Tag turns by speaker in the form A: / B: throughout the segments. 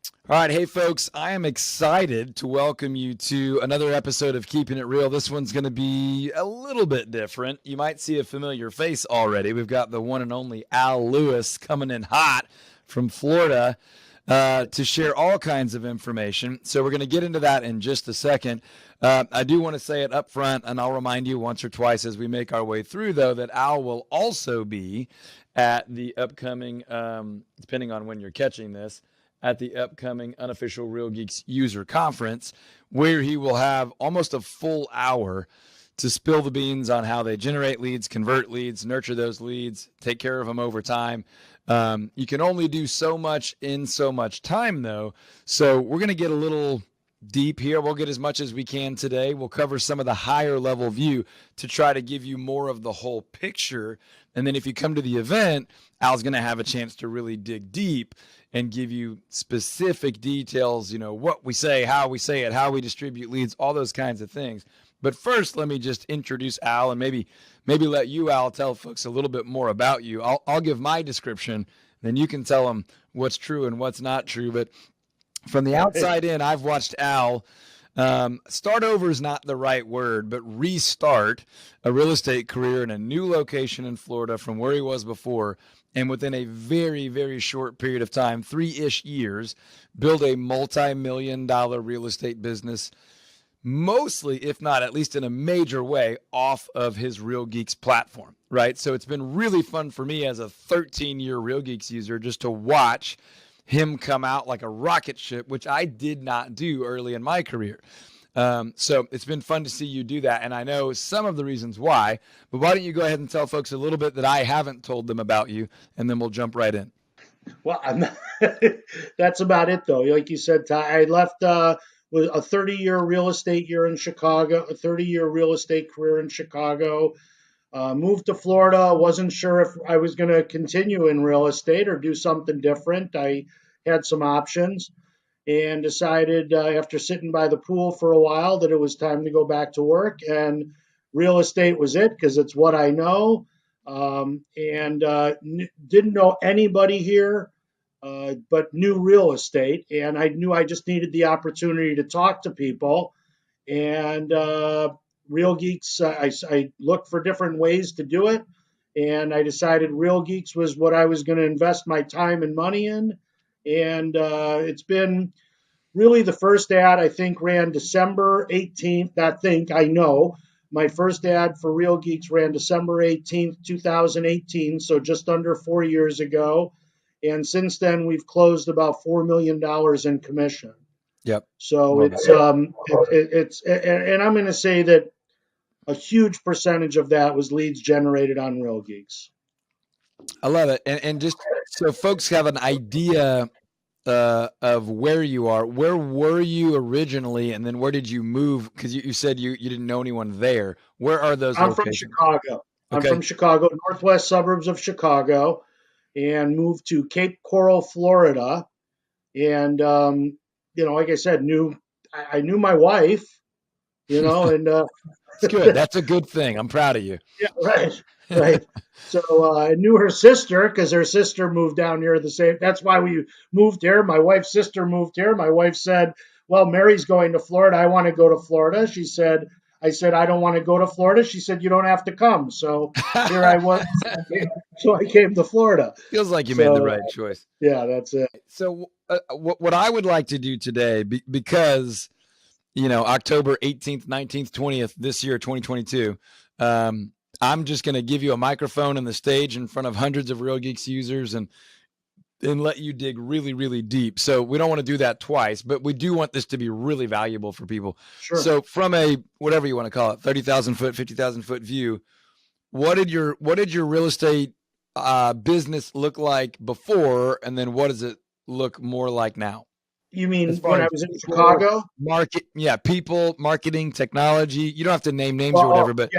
A: All right, hey folks, I am excited to welcome you to another episode of Keeping It Real. This one's going to be a little bit different. You might see a familiar face already. We've got the one and only Al Lewis coming in hot from Florida to share all kinds of information. So we're going to get into that in just a second. I do want to say it up front, and I'll remind you once or twice as we make our way through, though, that Al will also be at the upcoming, depending on when you're catching this, at the upcoming Unofficial Real Geeks user conference, where he will have almost a full hour to spill the beans on how they generate leads, convert leads, nurture those leads, take care of them over time. You can only do so much in so much time, though. So we're going to get a little deep here. We'll get as much as we can today. We'll cover some of the higher level view to try to give you more of the whole picture. And then if you come to the event, Al's going to have a chance to really dig deep and give you specific details, what we say, how we say it, how we distribute leads, all those kinds of things. But first, let me just introduce Al and maybe let you, Al, tell folks a little bit more about you. I'll give my description, then you can tell them what's true and what's not true. But from the outside in, I've watched Al start over is not the right word, but restart a real estate career in a new location in Florida from where he was before. And within a very, very short period of time, 3-ish years, build a multi-million-dollar real estate business, mostly, if not at least in a major way, off of his Real Geeks platform, right? So it's been really fun for me as a 13-year Real Geeks user just to watch him come out like a rocket ship, which I did not do early in my career. So it's been fun to see you do that. And I know some of the reasons why, but why don't you go ahead and tell folks a little bit that I haven't told them about you, and then we'll jump right in.
B: Well, I'm not, that's about it, though. Like you said, Ty, I left with a 30-year real estate year in Chicago, a 30-year real estate career in Chicago. Moved to Florida. Wasn't sure if I was going to continue in real estate or do something different. I had some options and decided after sitting by the pool for a while that it was time to go back to work. And real estate was it because it's what I know. Didn't know anybody here, but knew real estate. And I knew I just needed the opportunity to talk to people. And Real Geeks, I looked for different ways to do it. And I decided Real Geeks was what I was going to invest my time and money in. And it's been really the first ad, I think, ran December 18th. I know. My first ad for Real Geeks ran December 18th, 2018, so just under 4 years ago. And since then, we've closed about $4 million in commission.
A: Yep.
B: So and I'm going to say that a huge percentage of that was leads generated on Real Geeks.
A: I love it. And just so folks have an idea of where you are, where were you originally, and then where did you move? Because you said you didn't know anyone there. Where are those
B: I'm from
A: locations?
B: Chicago. I'm
A: Okay.
B: from Chicago, northwest suburbs of Chicago, and moved to Cape Coral, Florida. And like I said, I knew my wife, and
A: It's good. That's a good thing. I'm proud of you.
B: yeah, right, right. So I knew her sister because her sister moved down here the same. That's why we moved here. My wife's sister moved here. My wife said, "Well, Mary's going to Florida. I want to go to Florida." I said, "I don't want to go to Florida." She said, "You don't have to come." So here I was. So I came to Florida.
A: Feels like you made the
B: So
A: right choice.
B: yeah, that's it.
A: So what I would like to do today, because October 18th, 19th, 20th this year, 2022. I'm just going to give you a microphone and the stage in front of hundreds of Real Geeks users and let you dig really, really deep. So we don't want to do that twice, but we do want this to be really valuable for people.
B: Sure.
A: So from a, whatever you want to call it, 30,000 foot, 50,000 foot view, what did your real estate business look like before? And then what does it look more like now?
B: You mean when I was in Chicago?
A: People, marketing, technology. You don't have to name names or whatever, but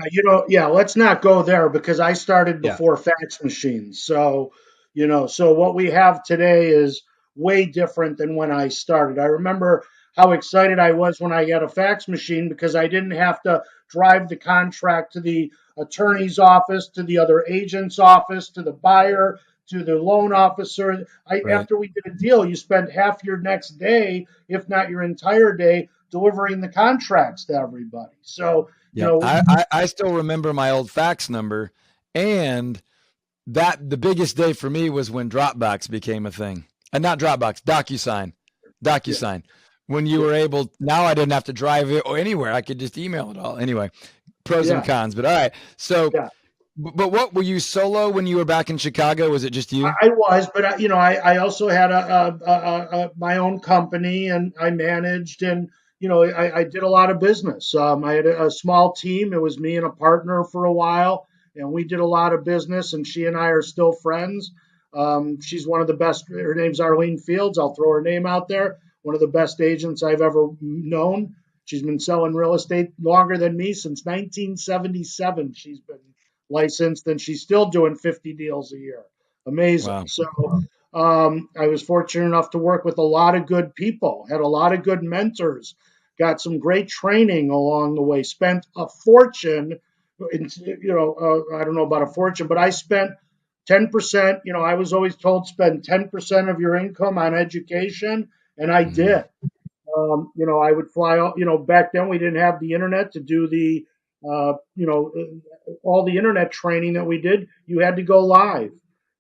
B: let's not go there because I started
A: yeah.
B: before fax machines. So, so what we have today is way different than when I started. I remember how excited I was when I got a fax machine because I didn't have to drive the contract to the attorney's office, to the other agent's office, to the buyer, to the loan officer.
A: Right.
B: After we did a deal, you spend half your next day, if not your entire day, delivering the contracts to everybody. So, you
A: Yep.
B: know,
A: I still remember my old fax number, and that the biggest day for me was when Dropbox became a thing. And not Dropbox, DocuSign.
B: yeah,
A: DocuSign. When you
B: yeah,
A: were able, now I didn't have to drive it or anywhere. I could just email it all. Anyway, pros and
B: yeah,
A: cons. But all right. So,
B: yeah.
A: but what were you solo when you were back in Chicago? Was it just you?
B: I was, but you know, I also had my own company, and I managed, and you know, I did a lot of business. I had a small team. It was me and a partner for a while, and we did a lot of business. And she and I are still friends. She's one of the best. Her name's Arlene Fields. I'll throw her name out there. One of the best agents I've ever known. She's been selling real estate longer than me since 1977. She's been licensed, and she's still doing 50 deals a year. Amazing.
A: Wow.
B: So I was fortunate enough to work with a lot of good people, had a lot of good mentors, got some great training along the way, spent a fortune. I don't know about a fortune, but I spent 10%. You know, I was always told spend 10% of your income on education, and I
A: Mhm.
B: did. I would fly out. Back then we didn't have the internet to do all the internet training that we did. You had to go live.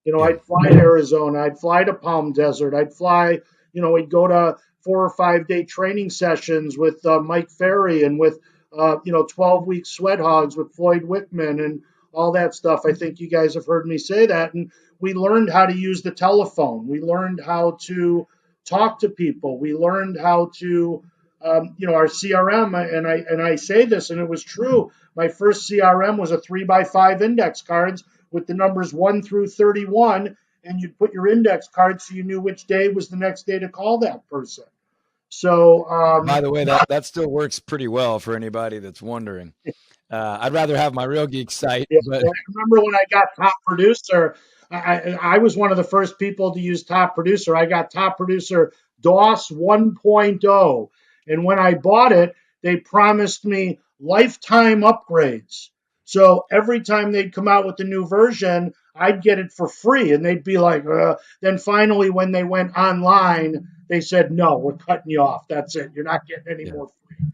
A: Yeah.
B: I'd fly to Arizona. I'd fly to Palm Desert. I'd fly. We'd go to 4 or 5 day training sessions with Mike Ferry and with 12-week sweat hogs with Floyd Wickman and all that stuff. I think you guys have heard me say that. And we learned how to use the telephone. We learned how to talk to people. We learned how to, our CRM. And I say this, and it was true. My first CRM was a 3x5 index cards with the numbers 1 through 31, and you'd put your index card so you knew which day was the next day to call that person. So,
A: By the way, that still works pretty well for anybody that's wondering. I'd rather have my Real Geek site,
B: yeah,
A: but
B: I remember when I got Top Producer, I was one of the first people to use Top Producer. I got Top Producer DOS 1.0. And when I bought it, they promised me lifetime upgrades. So every time they'd come out with a new version, I'd get it for free. And they'd be like, then finally, when they went online, they said, no, we're cutting you off. That's it. You're not getting any
A: yeah.
B: more free.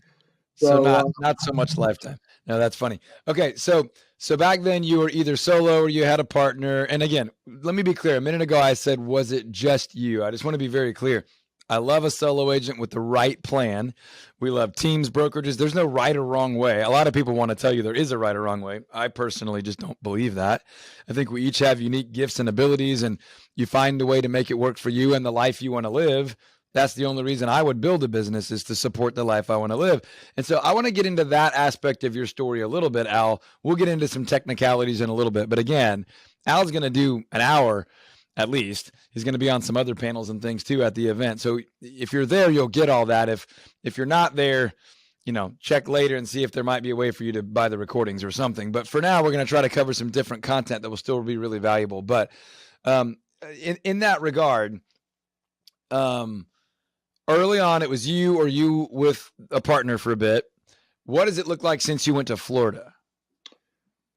A: So
B: So,
A: not so much lifetime. No, that's funny. Okay, so back then you were either solo or you had a partner. And again, let me be clear. A minute ago I said, was it just you? I just want to be very clear. I love a solo agent with the right plan. We love teams, brokerages. There's no right or wrong way. A lot of people want to tell you there is a right or wrong way. I personally just don't believe that. I think we each have unique gifts and abilities, and you find a way to make it work for you and the life you want to live. That's the only reason I would build a business, is to support the life I want to live. And so I want to get into that aspect of your story a little bit, Al. We'll get into some technicalities in a little bit. But again, Al's going to do an hour at least. He's going to be on some other panels and things too at the event. So if you're there, you'll get all that. If you're not there, check later and see if there might be a way for you to buy the recordings or something. But for now, we're going to try to cover some different content that will still be really valuable. But in that regard, early on, it was you or you with a partner for a bit. What does it look like since you went to Florida?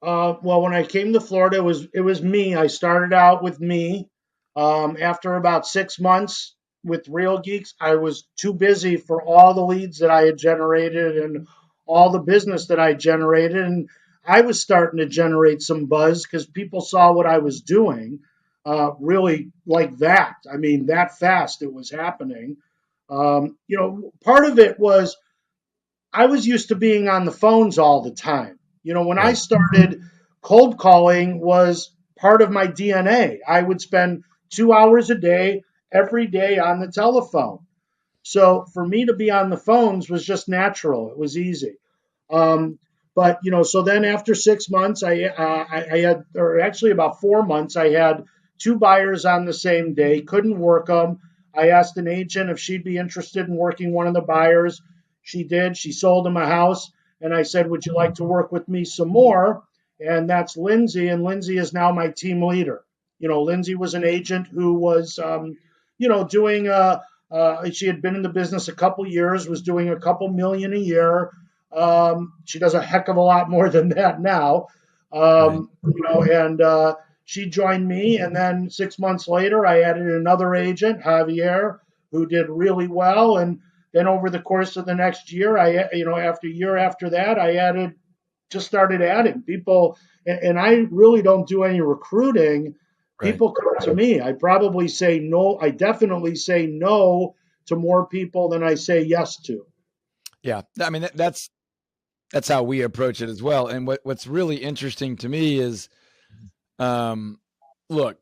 B: Well, when I came to Florida, it was me. I started out with me. After about 6 months with Real Geeks, I was too busy for all the leads that I had generated and all the business that I generated, and I was starting to generate some buzz because people saw what I was doing. Really like that. I mean, that fast it was happening. Part of it was I was used to being on the phones all the time. When I
A: Right.
B: started, cold calling was part of my DNA. I would spend 2 hours a day, every day on the telephone. So for me to be on the phones was just natural. It was easy. But so then after 6 months, I had, or actually about 4 months, I had two buyers on the same day. Couldn't work them. I asked an agent if she'd be interested in working one of the buyers. She did. She sold him a house, and I said, "Would you like to work with me some more?" And that's Lindsay, and Lindsay is now my team leader. Lindsay was an agent who was, doing. She had been in the business a couple years, was doing a couple million a year. She does a heck of a lot more than that now.
A: Right.
B: And she joined me, and then 6 months later, I added another agent, Javier, who did really well. And then over the course of the next year, after that, just started adding people. And I really don't do any recruiting.
A: Right.
B: People come to me. I probably say no. I definitely say no to more people than I say yes to.
A: Yeah. I mean, that's how we approach it as well. And what's really interesting to me is, look,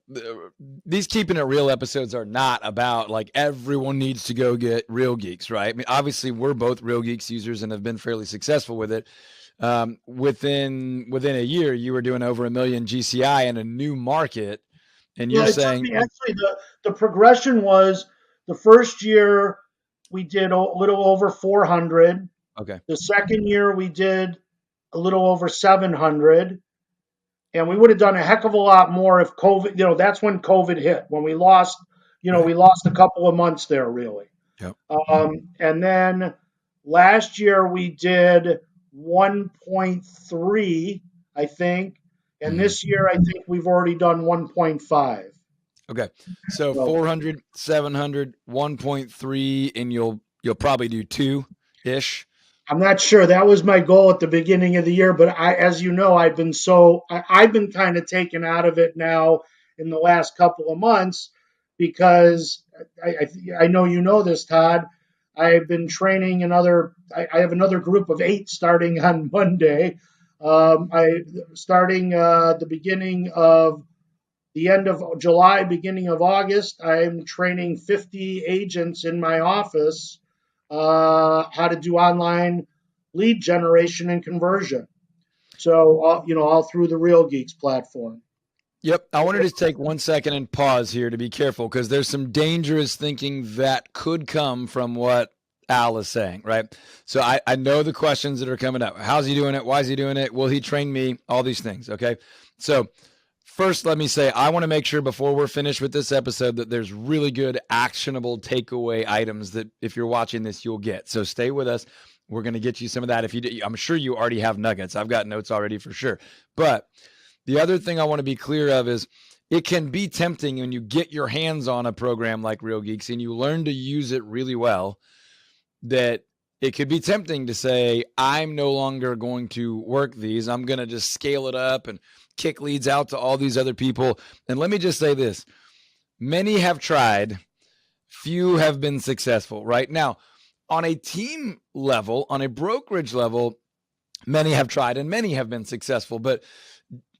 A: these Keeping It Real episodes are not about like everyone needs to go get Real Geeks, right? I mean, obviously we're both Real Geeks users and have been fairly successful with it. Within a year, you were doing over 1 million GCI in a new market, and
B: Well,
A: you're
B: it took
A: saying,
B: me actually the progression was the first year we did a little over 400.
A: okay,
B: The second year we did a little over 700. And we would have done a heck of a lot more if COVID, that's when COVID hit, when we lost,
A: right,
B: we lost a couple of months there, really.
A: yep,
B: And then last year we did 1.3, I think. And
A: mhm.
B: this year, I think we've already done 1.5.
A: Okay. So
B: So
A: 400, 700, 1.3, and you'll probably do 2-ish.
B: I'm not sure. That was my goal at the beginning of the year, but as you know, I've been kind of taken out of it now in the last couple of months because I know you know this, Todd. I've been training I have another group of 8 starting on Monday. Starting the end of July, beginning of August, I'm training 50 agents in my office how to do online lead generation and conversion. So, all through the Real Geeks platform.
A: Yep. I wanted to take 1 second and pause here to be careful because there's some dangerous thinking that could come from what Al is saying, right? So I know the questions that are coming up. How's he doing it? Why is he doing it? Will he train me? All these things. Okay. So first, let me say, I want to make sure before we're finished with this episode that there's really good actionable takeaway items that if you're watching this, you'll get. So stay with us. We're going to get you some of that. I'm sure you already have nuggets. I've got notes already for sure. But the other thing I want to be clear of is it can be tempting when you get your hands on a program like Real Geeks and you learn to use it really well, that it could be tempting to say, I'm no longer going to work these. I'm going to just scale it up and kick leads out to all these other people. And let me just say this. Many have tried. Few have been successful. Right now, on a team level, on a brokerage level, many have tried and many have been successful. But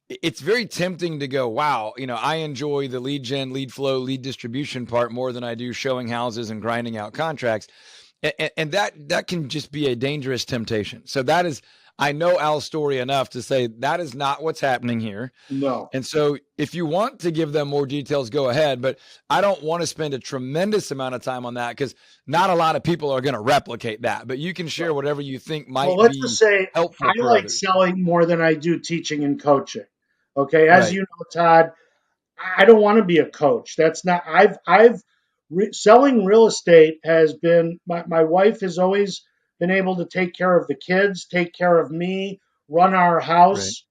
A: it's very tempting to go, wow, I enjoy the lead gen, lead flow, lead distribution part more than I do showing houses and grinding out contracts. And that can just be a dangerous temptation. So that is, I know Al's story enough to say that is not what's happening here.
B: No.
A: And so if you want to give them more details, go ahead. But I don't want to spend a tremendous amount of time on that because not a lot of people are going to replicate that. But you can share whatever you think might
B: Well, let's
A: be
B: just say
A: helpful
B: I
A: for
B: like
A: others.
B: selling more than I do teaching and coaching. Okay, as
A: Right.
B: you know, Todd, I don't want to be a coach. That's not. Selling real estate has been my wife has always been able to take care of the kids, take care of me, run our
A: Right.
B: house.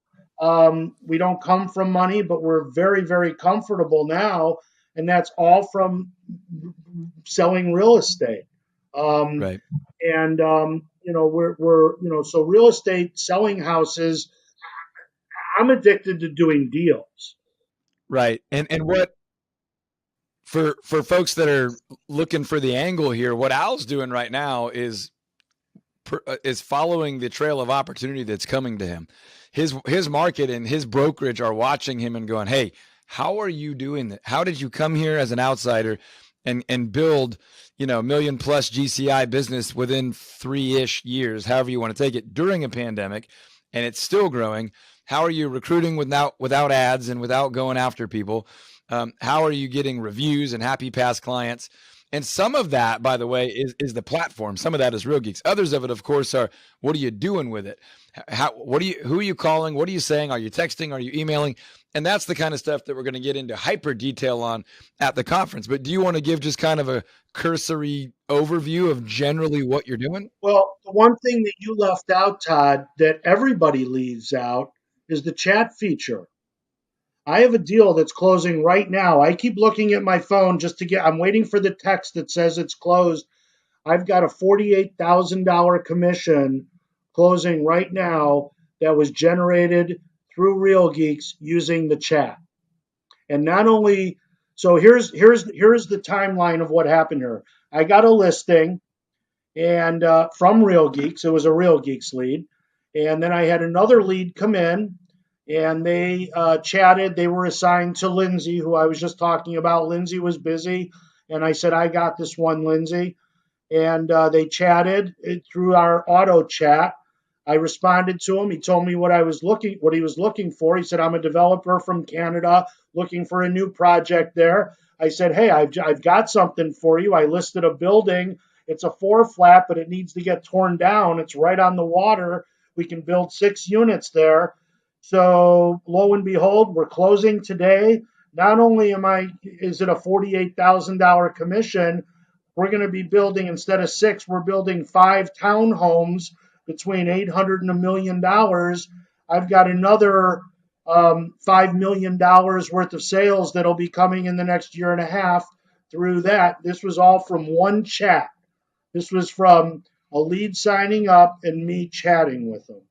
B: We don't come from money, but we're very, very comfortable now, and that's all from selling real estate. Um,
A: Right.
B: and so real estate selling houses. I'm addicted to doing deals.
A: Right. And what for folks that are looking for the angle here, what Al's doing right now is following the trail of opportunity that's coming to him. His market and his brokerage are watching him and going, "Hey, how are you doing that? How did you come here as an outsider and build, million plus GCI business within 3-ish years, however you want to take it, during a pandemic, and it's still growing? How are you recruiting without ads and without going after people? How are you getting reviews and happy past clients?" And some of that, by the way, is the platform. Some of that is Real Geeks. Others of it, of course, are what are you doing with it? Who are you calling? What are you saying? Are you texting? Are you emailing? And that's the kind of stuff that we're going to get into hyper detail on at the conference. But do you want to give just kind of a cursory overview of generally what you're doing?
B: Well, the one thing that you left out, Todd, that everybody leaves out is the chat feature. I have a deal that's closing right now. I keep looking at my phone just to I'm waiting for the text that says it's closed. I've got a $48,000 commission closing right now that was generated through Real Geeks using the chat. And not only, so here's the timeline of what happened here. I got a listing and from Real Geeks. It was a Real Geeks lead. And then I had another lead come in and they chatted. They were assigned to Lindsay, who I was just talking about. Lindsay was busy. And I said, I got this one, Lindsay. And they chatted through our auto chat. I responded to him. He told me what he was looking for. He said, I'm a developer from Canada looking for a new project there. I said, hey, I've got something for you. I listed a building. It's a 4-flat, but it needs to get torn down. It's right on the water. We can build 6 units there. So lo and behold, we're closing today. Not only is it a $48,000 commission, we're going to be building, instead of 6, we're building 5 townhomes between $800 and $1 million. I've got another $5 million worth of sales that'll be coming in the next year and a half through that. This was all from one chat. This was from a lead signing up and me chatting with them.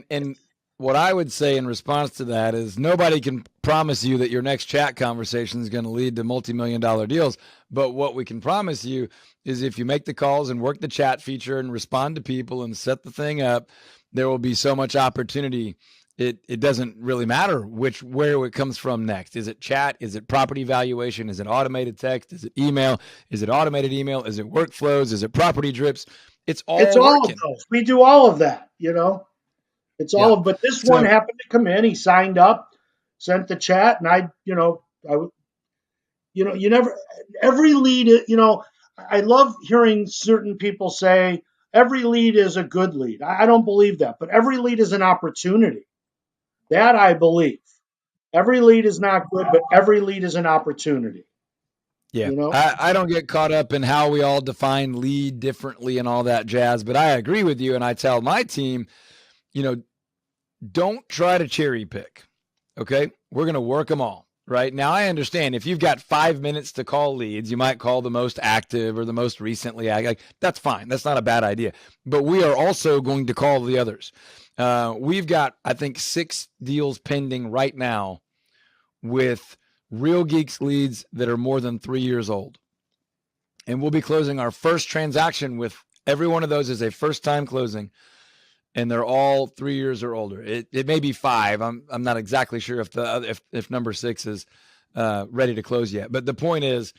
A: And what I would say in response to that is nobody can promise you that your next chat conversation is going to lead to multi-million-dollar deals. But what we can promise you is if you make the calls and work the chat feature and respond to people and set the thing up, there will be so much opportunity. It doesn't really matter where it comes from next. Is it chat? Is it property valuation? Is it automated text? Is it email? Is it automated email? Is it workflows? Is it property drips? It's all
B: of those. We do all of that, It's all of, but this one happened to come in. He signed up, sent the chat, and every lead, I love hearing certain people say every lead is a good lead. I don't believe that, but every lead is an opportunity. That I believe. Every lead is not good, but every lead is an opportunity.
A: Yeah, I don't get caught up in how we all define lead differently and all that jazz, but I agree with you, and I tell my team, don't try to cherry pick, okay? We're going to work them all, right? Now, I understand if you've got 5 minutes to call leads, you might call the most active or the most recently active. Like, that's fine. That's not a bad idea. But we are also going to call the others. We've got, I think, 6 deals pending right now with Real Geeks leads that are more than 3 years old. And we'll be closing our first transaction with every one of those as a first-time closing. And they're all 3 years or older. It may be 5. I'm not exactly sure if number 6 is ready to close yet. But the point is,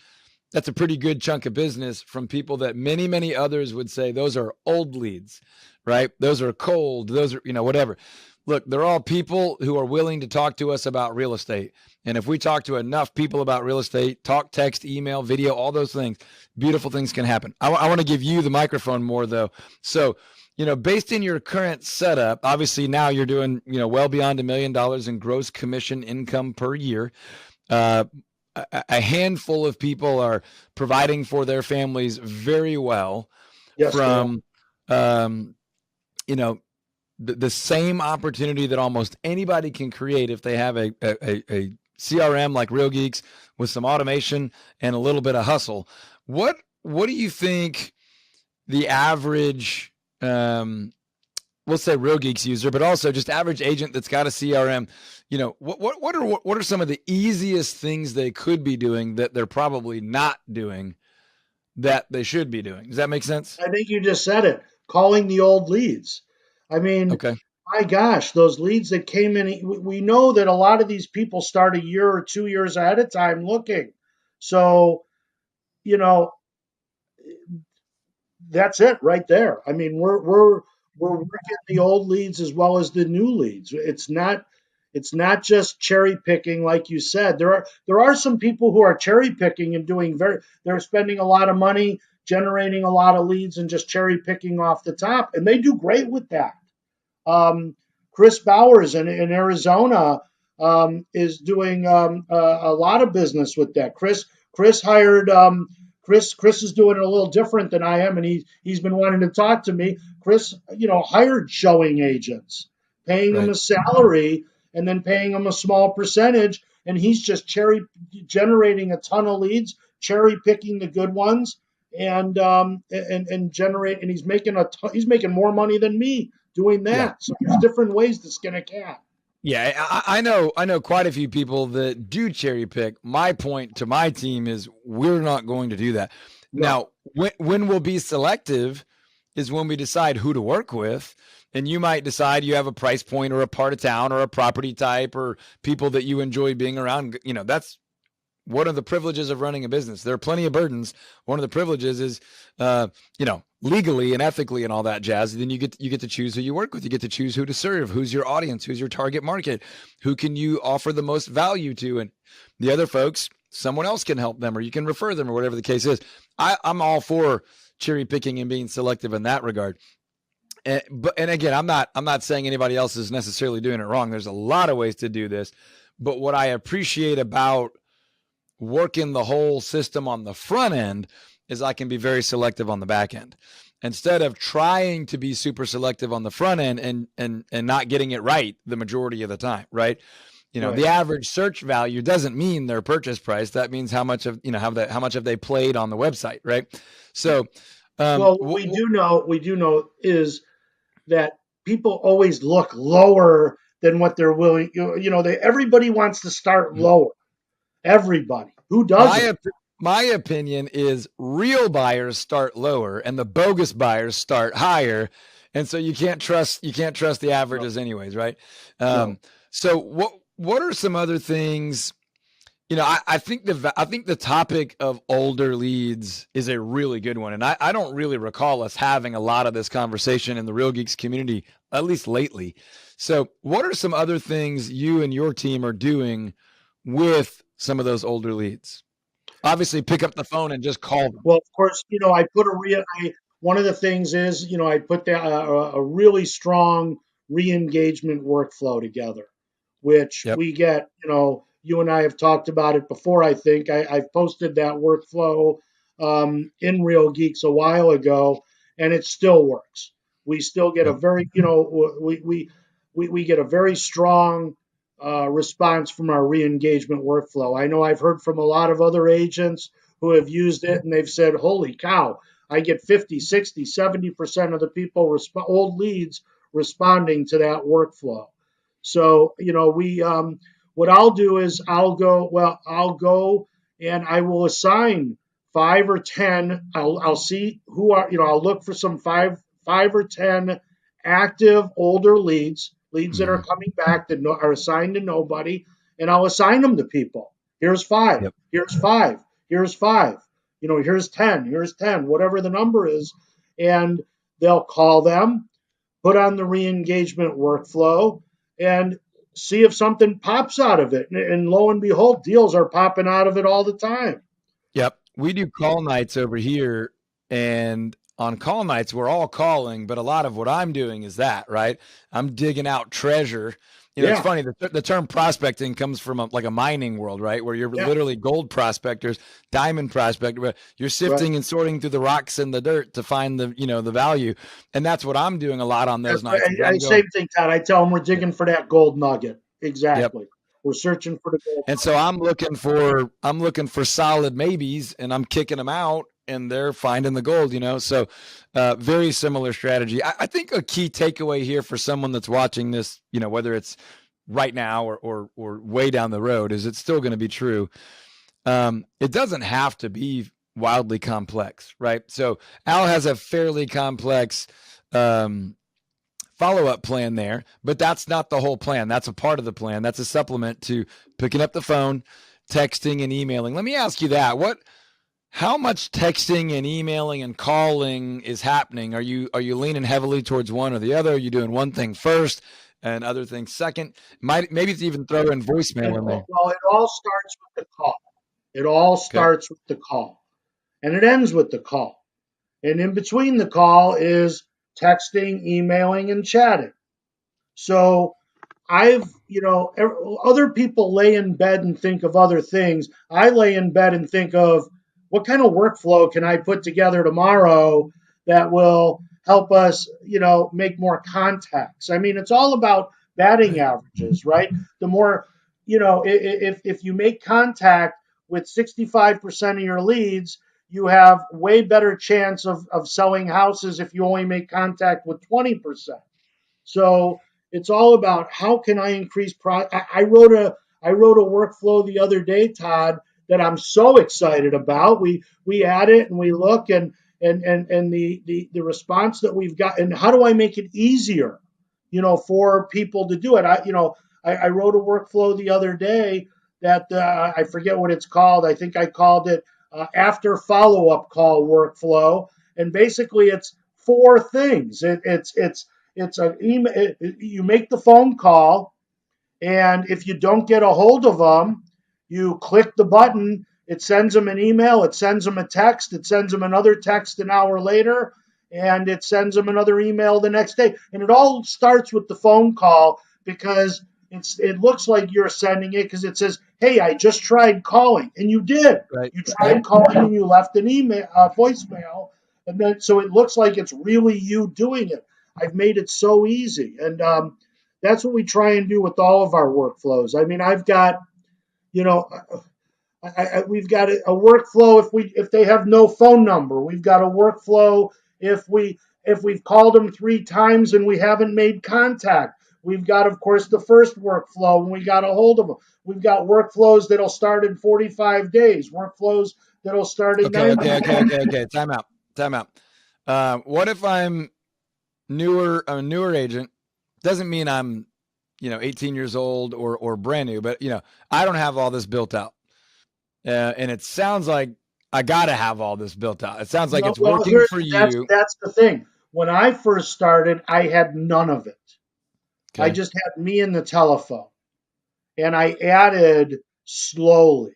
A: that's a pretty good chunk of business from people that many others would say those are old leads, right? Those are cold. Those are whatever. Look, they're all people who are willing to talk to us about real estate. And if we talk to enough people about real estate, talk, text, email, video, all those things, beautiful things can happen. I want to give you the microphone more though. So. Based in your current setup, obviously now you're doing, well beyond $1 million in gross commission income per year. A handful of people are providing for their families very well.
B: Yes,
A: from, the same opportunity that almost anybody can create if they have a CRM like Real Geeks with some automation and a little bit of hustle. What do you think the average we'll say Real Geeks user, but also just average agent that's got a CRM, what are some of the easiest things they could be doing that they're probably not doing that they should be doing? Does that make sense?
B: I think you just said it. Calling the old leads. I mean,
A: okay.
B: My gosh, those leads that came in, we know that a lot of these people start a year or 2 years ahead of time looking. So, that's it right there. I mean, we're working the old leads as well as the new leads. It's not just cherry picking like you said. There are some people who are cherry picking and they're spending a lot of money generating a lot of leads and just cherry picking off the top, and they do great with that. Chris Bowers in Arizona is doing a lot of business with that. Chris hired. Chris is doing it a little different than I am, and he's been wanting to talk to me. Chris, hired showing agents, paying them a salary, and then paying him a small percentage, and he's just generating a ton of leads, cherry picking the good ones, and generate, and he's making more money than me doing
A: Yeah.
B: that. So there's different ways to skin a cat.
A: Yeah, I know quite a few people that do cherry pick. My point to my team is we're not going to do that.
B: No.
A: Now, when we'll be selective is when we decide who to work with. And you might decide you have a price point or a part of town or a property type or people that you enjoy being around. You know, that's one of the privileges of running a business. There are plenty of burdens. One of the privileges is, legally and ethically and all that jazz. Then you get to choose who you work with. You get to choose who to serve, who's your audience, who's your target market, who can you offer the most value to, and the other folks, someone else can help them, or you can refer them, or whatever the case is. I'm all for cherry picking and being selective in that regard. And again, I'm not saying anybody else is necessarily doing it wrong. There's a lot of ways to do this, but what I appreciate about working the whole system on the front end is I can be very selective on the back end. Instead of trying to be super selective on the front end and not getting it right the majority of the time, right? You know,
B: Right.
A: the average search value doesn't mean their purchase price. That means how much of, how much have they played on the website, right? So,
B: Well, what we do know is that people always look lower than what they're willing. Everybody wants to start lower. Everybody. Who doesn't?
A: my opinion is real buyers start lower and the bogus buyers start higher. And so you can't trust the averages anyways, right?
B: No.
A: So what are some other things? I think the topic of older leads is a really good one. And I don't really recall us having a lot of this conversation in the Real Geeks community, at least lately. So what are some other things you and your team are doing with some of those older leads? Obviously pick up the phone and just call them.
B: Well, of course, one of the things is, I put a really strong re-engagement workflow together, which
A: Yep.
B: we get, you and I have talked about it before. I think I've posted that workflow in Real Geeks a while ago, and it still works. We still get a
A: Yep.
B: very, we get a very strong response from our re-engagement workflow. I know I've heard from a lot of other agents who have used it, and they've said, holy cow, I get 50, 60, 70% of the people, old leads, responding to that workflow. So, what I'll do is I'll go and I will assign 5 or 10. I'll see who are, I'll look for some five or 10 active older leads that are coming back that are assigned to nobody, and I'll assign them to people. Here's 5.
A: Yep.
B: Here's 5. Here's 5. Here's 10. Here's 10. Whatever the number is, and they'll call them, put on the re-engagement workflow, and see if something pops out of it. And lo and behold, deals are popping out of it all the time.
A: Yep. We do call nights over here, and on call nights, we're all calling, but a lot of what I'm doing is that, right? I'm digging out treasure. It's funny. The term prospecting comes from a mining world, right? Where you're literally gold prospectors, diamond prospector, but you're sifting and sorting through the rocks and the dirt to find the value. And that's what I'm doing a lot on those nights.
B: Same thing, Todd. I tell them we're digging for that gold nugget. Exactly.
A: Yep.
B: We're searching for the gold.
A: And so I'm looking for solid maybes, and I'm kicking them out, and they're finding the gold, So very similar strategy. I think a key takeaway here for someone that's watching this, whether it's right now or way down the road, is it's still going to be true. It doesn't have to be wildly complex, right? So Al has a fairly complex follow-up plan there, but that's not the whole plan. That's a part of the plan. That's a supplement to picking up the phone, texting, and emailing. Let me ask you that. How much texting and emailing and calling is happening? Are you leaning heavily towards one or the other? Are you doing one thing first and other things second? Maybe it's even throw in voicemail in there.
B: Well, it all starts with the call. It all starts with the call, and it ends with the call. And in between the call is texting, emailing, and chatting. So other people lay in bed and think of other things. I lay in bed and think of what kind of workflow can I put together tomorrow that will help us, make more contacts. I mean, it's all about batting averages, right? The more, if you make contact with 65% of your leads, you have way better chance of selling houses if you only make contact with 20%. So it's all about how can I increase I wrote a workflow the other day, Todd, that I'm so excited about. We add it and we look and the response that we've got, and how do I make it easier, for people to do it? I wrote a workflow the other day that I forget what it's called. I think I called it after follow-up call workflow, and basically it's four things. It's an email. You make the phone call, and if you don't get a hold of them, you click the button. It sends them an email. It sends them a text. It sends them another text an hour later, and it sends them another email the next day. And it all starts with the phone call because it looks like you're sending it because it says, "Hey, I just tried calling," and you did.
A: Right.
B: You tried calling and you left an email, voicemail, and then so it looks like it's really you doing it. I've made it so easy, and that's what we try and do with all of our workflows. I mean, I've got, we've got a workflow if they have no phone number. We've got a workflow if we've called them 3 times and we haven't made contact. We've got, of course, the first workflow when we got a hold of them. We've got workflows that'll start in 45 days. Workflows that'll start in 90 days.
A: Okay. Time out. What if I'm a newer agent? Doesn't mean I'm, 18 years old or brand new, but I don't have all this built out. And it sounds like I got to have all this built out. It sounds like it's working for you.
B: That's the thing. When I first started, I had none of it. Okay. I just had me and the telephone, and I added slowly.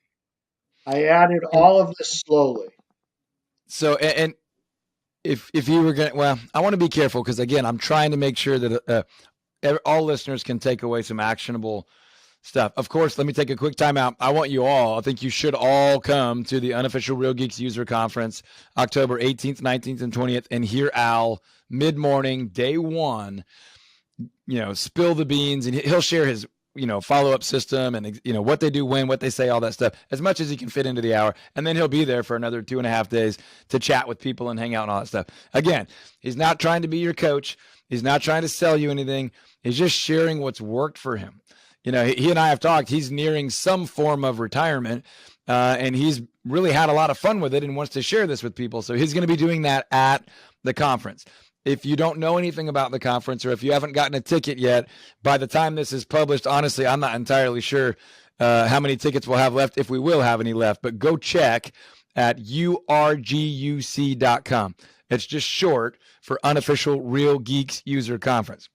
B: I added all of this slowly.
A: So, and if you were going to, well, I want to be careful because, again, I'm trying to make sure that all listeners can take away some actionable stuff. Of course, let me take a quick time out. I think you should all come to the Unofficial Real Geeks User Conference, October 18th, 19th, and 20th, and hear Al mid-morning, day one, spill the beans, and he'll share his, follow-up system and, what they do when, what they say, all that stuff, as much as he can fit into the hour. And then he'll be there for another 2.5 days to chat with people and hang out and all that stuff. Again, he's not trying to be your coach. He's not trying to sell you anything. He's just sharing what's worked for him. He and I have talked. He's nearing some form of retirement, and he's really had a lot of fun with it and wants to share this with people. So he's going to be doing that at the conference. If you don't know anything about the conference, or if you haven't gotten a ticket yet, by the time this is published, honestly, I'm not entirely sure how many tickets we'll have left, if we will have any left. But go check at urguc.com. It's just short for Unofficial Real Geeks User Conference.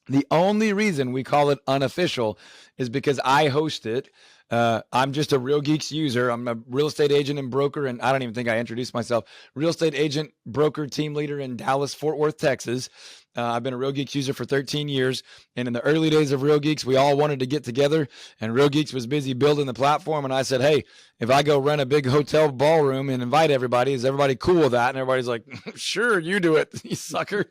A: The only reason we call it unofficial is because I host it. I'm just a Real Geeks user. I'm a real estate agent and broker, and I don't even think I introduced myself. Real estate agent, broker, team leader in Dallas, Fort Worth, Texas. I've been a Real Geeks user for 13 years, and in the early days of Real Geeks, we all wanted to get together, and Real Geeks was busy building the platform, and I said, hey, if I go run a big hotel ballroom and invite everybody, is everybody cool with that? And everybody's like, sure, you do it, you sucker.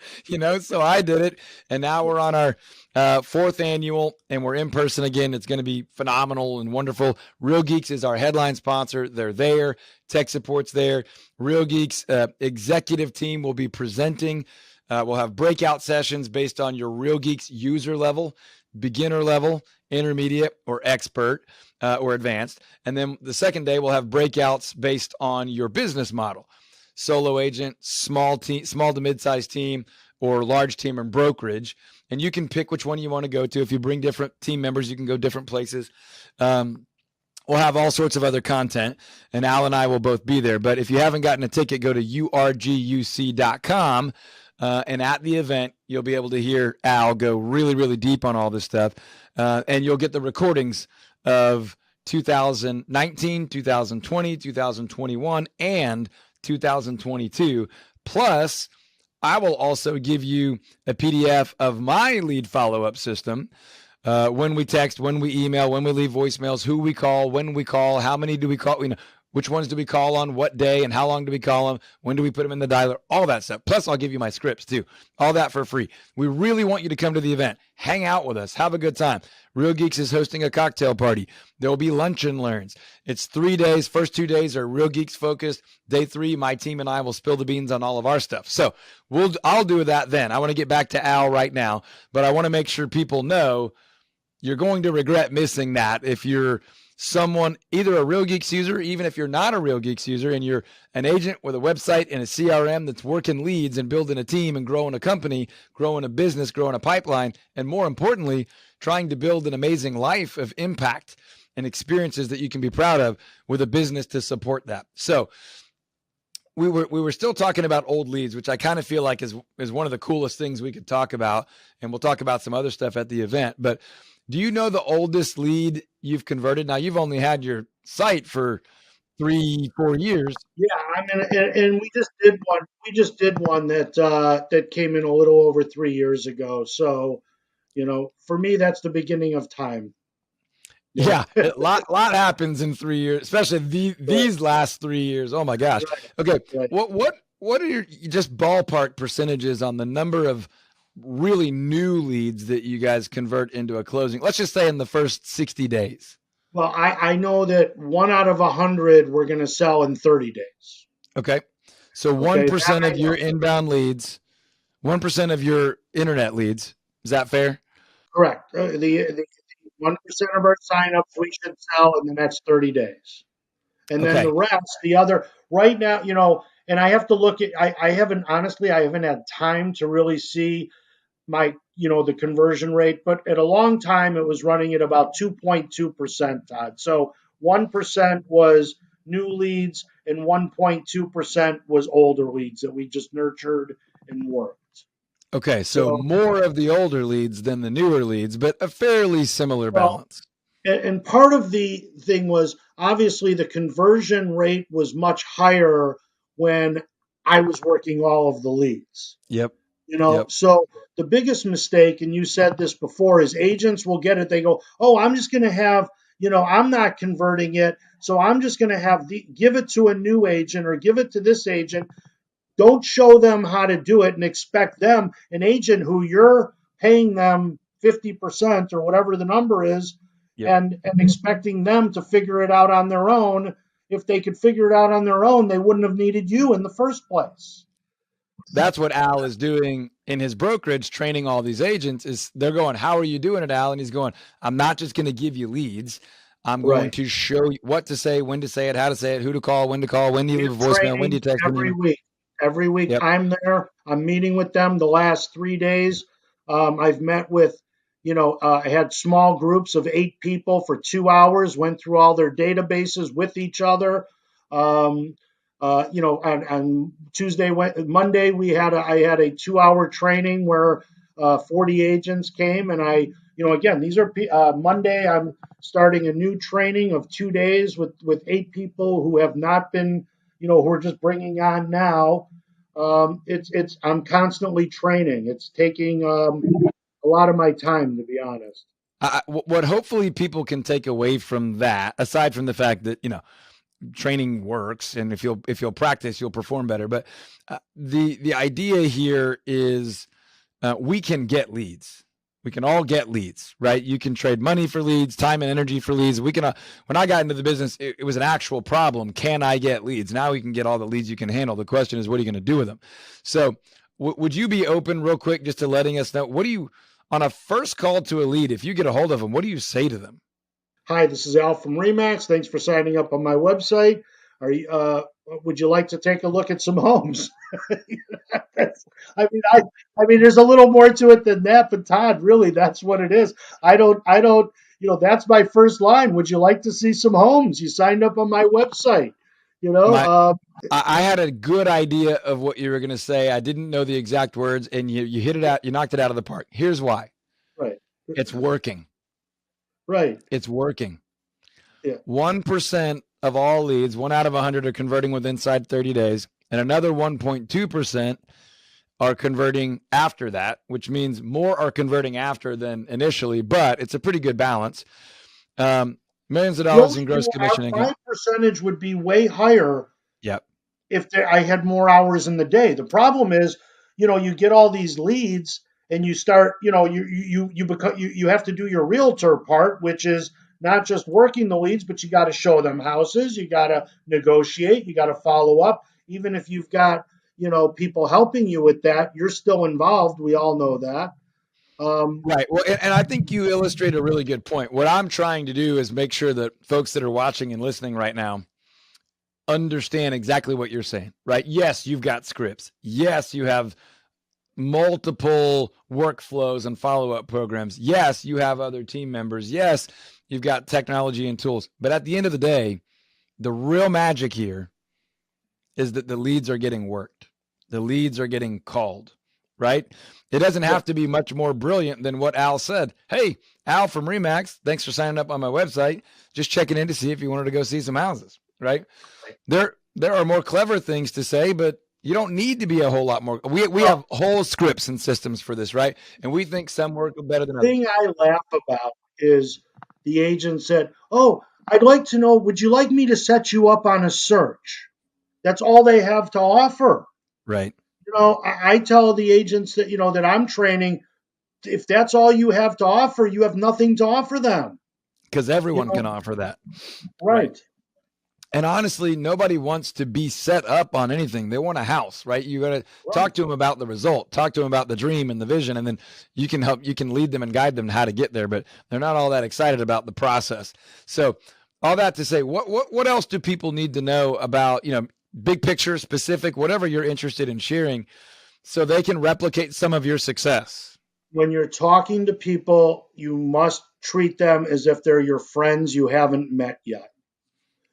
A: So I did it, and now we're on our 4th annual, and we're in person again. It's going to be phenomenal and wonderful. Real Geeks is our headline sponsor. They're there. Tech support's there. Real Geeks executive team will be presenting. We'll have breakout sessions based on your Real Geeks user level, beginner level, intermediate, or expert, or advanced. And then the second day, we'll have breakouts based on your business model. Solo agent, small to mid-sized team, or large team and brokerage. And you can pick which one you want to go to. If you bring different team members, you can go different places. We'll have all sorts of other content, and Al and I will both be there. But if you haven't gotten a ticket, go to urguc.com. And at the event, you'll be able to hear Al go really, really deep on all this stuff. And you'll get the recordings of 2019, 2020, 2021, and 2022. Plus, I will also give you a PDF of my lead follow-up system. When we text, when we email, when we leave voicemails, who we call, when we call, how many do we call, which ones do we call on, what day, and how long do we call them, when do we put them in the dialer, all that stuff. Plus, I'll give you my scripts too, all that for free. We really want you to come to the event, hang out with us, have a good time. Real Geeks is hosting a cocktail party. There will be lunch and learns. It's 3 days. First 2 days are Real Geeks focused. Day 3, my team and I will spill the beans on all of our stuff. So I'll do that then. I want to get back to Al right now, but I want to make sure people know you're going to regret missing that if you're someone, either a Real Geeks user, even if you're not a Real Geeks user and you're an agent with a website and a CRM that's working leads and building a team and growing a company, growing a business, growing a pipeline, and more importantly, trying to build an amazing life of impact and experiences that you can be proud of with a business to support that. So we were still talking about old leads, which I kind of feel like is one of the coolest things we could talk about. And we'll talk about some other stuff at the event. But do you know the oldest lead you've converted? Now, you've only had your site for 3-4 years.
B: Yeah, I mean, and we just did one. We just did one that came in a little over 3 years ago. So, for me, that's the beginning of time.
A: Yeah, a lot happens in 3 years, especially these last 3 years. Oh my gosh. Okay,
B: Right.
A: what are your just ballpark percentages on the number of really new leads that you guys convert into a closing? Let's just say in the first 60 days.
B: Well, I know that 1 out of 100 we're going to sell in 30 days.
A: Okay. So 1% of your inbound leads, 1% of your internet leads. Is that fair?
B: Correct. The 1% of our signups we should sell in the next 30 days. And then the rest, the other, right now, and I have to look at, I haven't had time to really see my, the conversion rate, but at a long time, it was running at about 2.2%, Todd. So 1% was new leads and 1.2% was older leads that we just nurtured and worked.
A: Okay, so more of the older leads than the newer leads, but a fairly similar balance.
B: And part of the thing was obviously the conversion rate was much higher when I was working all of the leads.
A: Yep.
B: So the biggest mistake, and you said this before, is agents will get it. They go, oh, I'm just going to have, I'm not converting it. So I'm just going to give it to a new agent or give it to this agent. Don't show them how to do it and expect them, an agent who you're paying them 50% or whatever the number is, and expecting them to figure it out on their own. If they could figure it out on their own, they wouldn't have needed you in the first place.
A: That's what Al is doing in his brokerage, training all these agents. Is they're going, how are you doing it, Al? And he's going, I'm not just going to give you leads. I'm going to show you what to say, when to say it, how to say it, who to call, when do you leave a voicemail, when do you text
B: Every week I'm there. I'm meeting with them the last 3 days. I've met with, I had small groups of 8 people for 2 hours, went through all their databases with each other. On Monday, I had a 2-hour training where 40 agents came, and these are Monday. I'm starting a new training of 2 days with 8 people who have not been, who are just bringing on now. I'm constantly training. It's taking a lot of my time, to be honest.
A: What hopefully people can take away from that, aside from the fact that, training works, and if you'll practice, you'll perform better. But the idea here is we can get leads. We can all get leads, right? You can trade money for leads, time and energy for leads. We can. When I got into the business, it was an actual problem. Can I get leads? Now we can get all the leads you can handle. The question is, what are you going to do with them? So, would you be open, real quick, just to letting us know? What do you, on a first call to a lead, if you get a hold of them, what do you say to them?
B: Hi, this is Al from Remax. Thanks for signing up on my website. Would you like to take a look at some homes? I mean, there's a little more to it than that, but Todd, really, that's what it is. I don't, that's my first line. Would you like to see some homes? You signed up on my website,
A: I had a good idea of what you were going to say. I didn't know the exact words, and you hit it out. You knocked it out of the park. Here's why.
B: Right.
A: It's working.
B: Right.
A: It's working.
B: Yeah.
A: 1% of all leads, 1 out of 100 are converting within inside 30 days, and another 1.2% are converting after that, which means more are converting after than initially, but it's a pretty good balance. Millions of dollars
B: You'll,
A: in gross commission income.
B: my percentage would be way higher
A: Yep.
B: if I had more hours in the day. The problem is, you get all these leads and you start, you become you have to do your realtor part, which is not just working the leads, but you got to show them houses, you got to negotiate, you got to follow up. Even if you've got, people helping you with that, you're still involved. We all know that.
A: Right. Well, and I think you illustrate a really good point. What I'm trying to do is make sure that folks that are watching and listening right now understand exactly what you're saying, right? Yes, you've got scripts. Yes, you have multiple workflows and follow-up programs. Yes, you have other team members. Yes, you've got technology and tools. But at the end of the day, the real magic here is that the leads are getting worked. The leads are getting called, right? It doesn't have to be much more brilliant than what Al said. Hey, Al from Remax, thanks for signing up on my website. Just checking in to see if you wanted to go see some houses, right? There are more clever things to say, but you don't need to be a whole lot more. We have whole scripts and systems for this, right? And we think some work better than
B: The
A: others.
B: thing I laugh about is the agent said, "Oh, I'd like to know, would you like me to set you up on a search?" That's all they have to offer.
A: Right.
B: I tell the agents that, that I'm training, if that's all you have to offer, you have nothing to offer them.
A: Because everyone can offer that.
B: Right.
A: And honestly, nobody wants to be set up on anything. They want a house, right? You got to talk to them about the result, talk to them about the dream and the vision, and then you can lead them and guide them to how to get there. But they're not all that excited about the process. So, all that to say, what else do people need to know about, big picture, specific, whatever you're interested in sharing, so they can replicate some of your success?
B: When you're talking to people, you must treat them as if they're your friends you haven't met yet.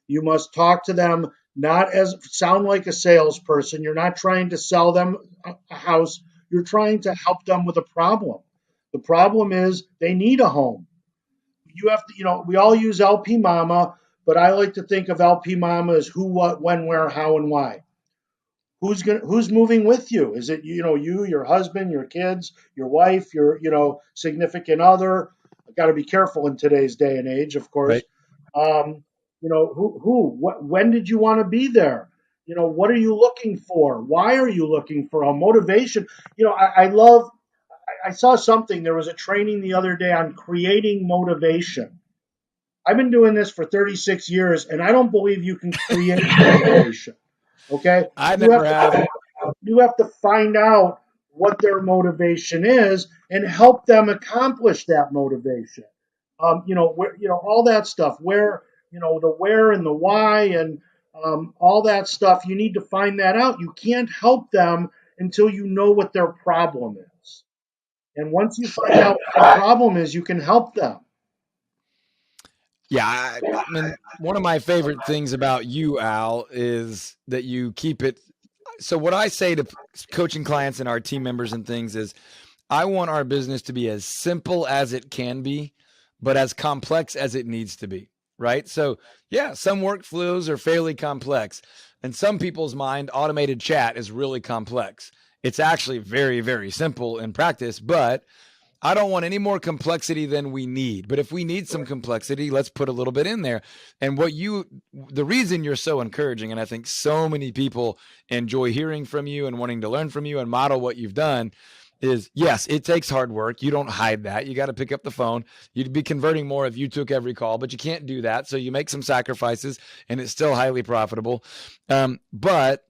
B: You must talk to them not as sound like a salesperson. You're not trying to sell them a house. You're trying to help them with a problem. The problem is they need a home. You have to, we all use LP Mama, but I like to think of LP Mama as who, what, when, where, how, and why. Who's moving with you? Is it, you, your husband, your kids, your wife, your, significant other? I've got to be careful in today's day and age, of course.
A: Right.
B: When did you want to be there? What are you looking for? Why are you looking for a motivation? I saw something. There was a training the other day on creating motivation. I've been doing this for 36 years, and I don't believe you can create motivation. Okay? You have to find out what their motivation is and help them accomplish that motivation. All that stuff. The where and the why and all that stuff. You need to find that out. You can't help them until you know what their problem is. And once you find out what the problem is, you can help them.
A: Yeah, I mean, one of my favorite things about you, Al, is that you keep it. So what I say to coaching clients and our team members and things is, I want our business to be as simple as it can be, but as complex as it needs to be, right? So yeah, some workflows are fairly complex. In some people's mind, automated chat is really complex. It's actually very, very simple in practice, but I don't want any more complexity than we need. But if we need some complexity, let's put a little bit in there. And the reason you're so encouraging, and I think so many people enjoy hearing from you and wanting to learn from you and model what you've done, is yes, it takes hard work. You don't hide that. You got to pick up the phone. You'd be converting more if you took every call, but you can't do that. So you make some sacrifices and it's still highly profitable. But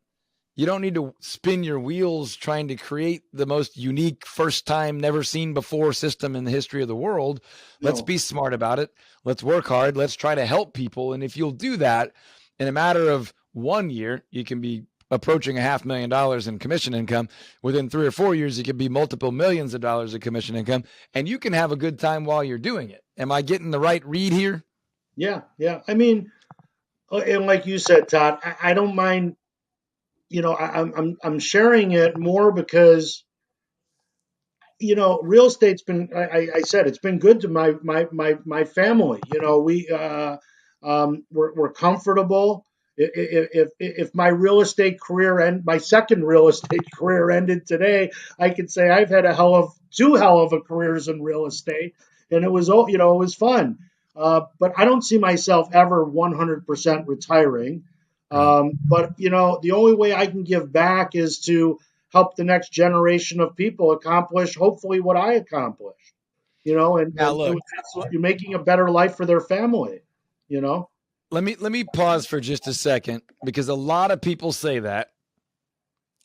A: you don't need to spin your wheels trying to create the most unique, first time, never seen before system in the history of the world. Let's be smart about it. Let's work hard. Let's try to help people. And if you'll do that in a matter of 1 year, you can be approaching $500,000 in commission income. Within 3 or 4 years, you could be multiple millions of dollars of commission income, and you can have a good time while you're doing it. Am I getting the right read here?
B: Yeah. I mean, and like you said, Todd, I don't mind. I'm sharing it more because real estate's been. I said it's been good to my family. We're comfortable. If my real estate career and my second real estate career ended today, I could say I've had two hell of a careers in real estate, and it was fun. But I don't see myself ever 100% retiring.
A: Right.
B: But the only way I can give back is to help the next generation of people accomplish, hopefully, what I accomplished.
A: Now, look,
B: You're making a better life for their family. You know,
A: let me pause for just a second because a lot of people say that,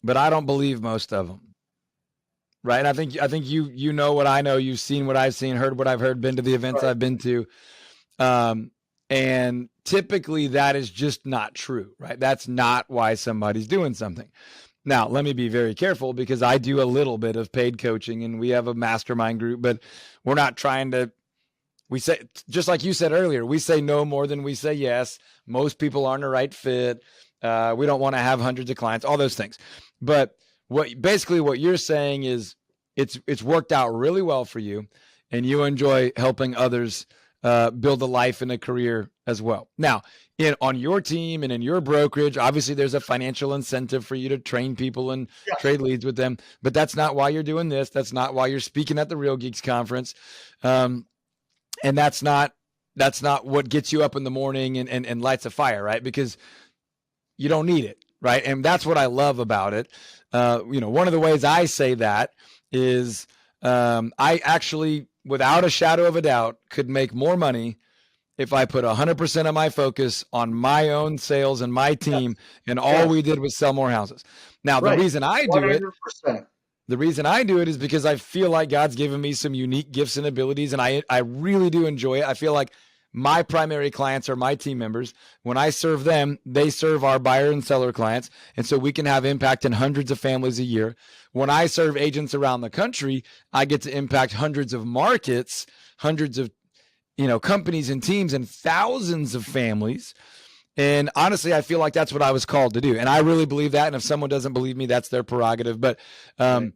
A: but I don't believe most of them. Right? I think you know what I know. You've seen what I've seen, heard what I've heard, been to the events
B: right?
A: I've been to. Um, and typically that is just not true, right? That's not why somebody's doing something. Now, let me be very careful because I do a little bit of paid coaching and we have a mastermind group, but we're not trying to, we say, just like you said earlier, we say no more than we say yes. Most people aren't a right fit. We don't want to have hundreds of clients, all those things. But what you're saying is it's worked out really well for you and you enjoy helping others build a life and a career as well. Now, on your team and in your brokerage, obviously there's a financial incentive for you to train people and
B: Yes.
A: trade leads with them, but that's not why you're doing this. That's not why you're speaking at the Real Geeks conference. And that's not what gets you up in the morning and lights a fire, right? Because you don't need it, right? And that's what I love about it. One of the ways I say that is I actually, without a shadow of a doubt, could make more money if I put 100% of my focus on my own sales and my team,
B: Yes.
A: and all
B: Yes.
A: we did was sell more houses. Now, the
B: Right.
A: reason I do it
B: 100%.
A: the reason I do it is because I feel like God's given me some unique gifts and abilities, and I really do enjoy it. I feel like my primary clients are my team members. When I serve them, they serve our buyer and seller clients, and so we can have impact in hundreds of families a year. When I serve agents around the country, I get to impact hundreds of markets, hundreds of companies and teams, and thousands of families. And honestly, I feel like that's what I was called to do. And I really believe that. And if someone doesn't believe me, that's their prerogative. But,
B: Right.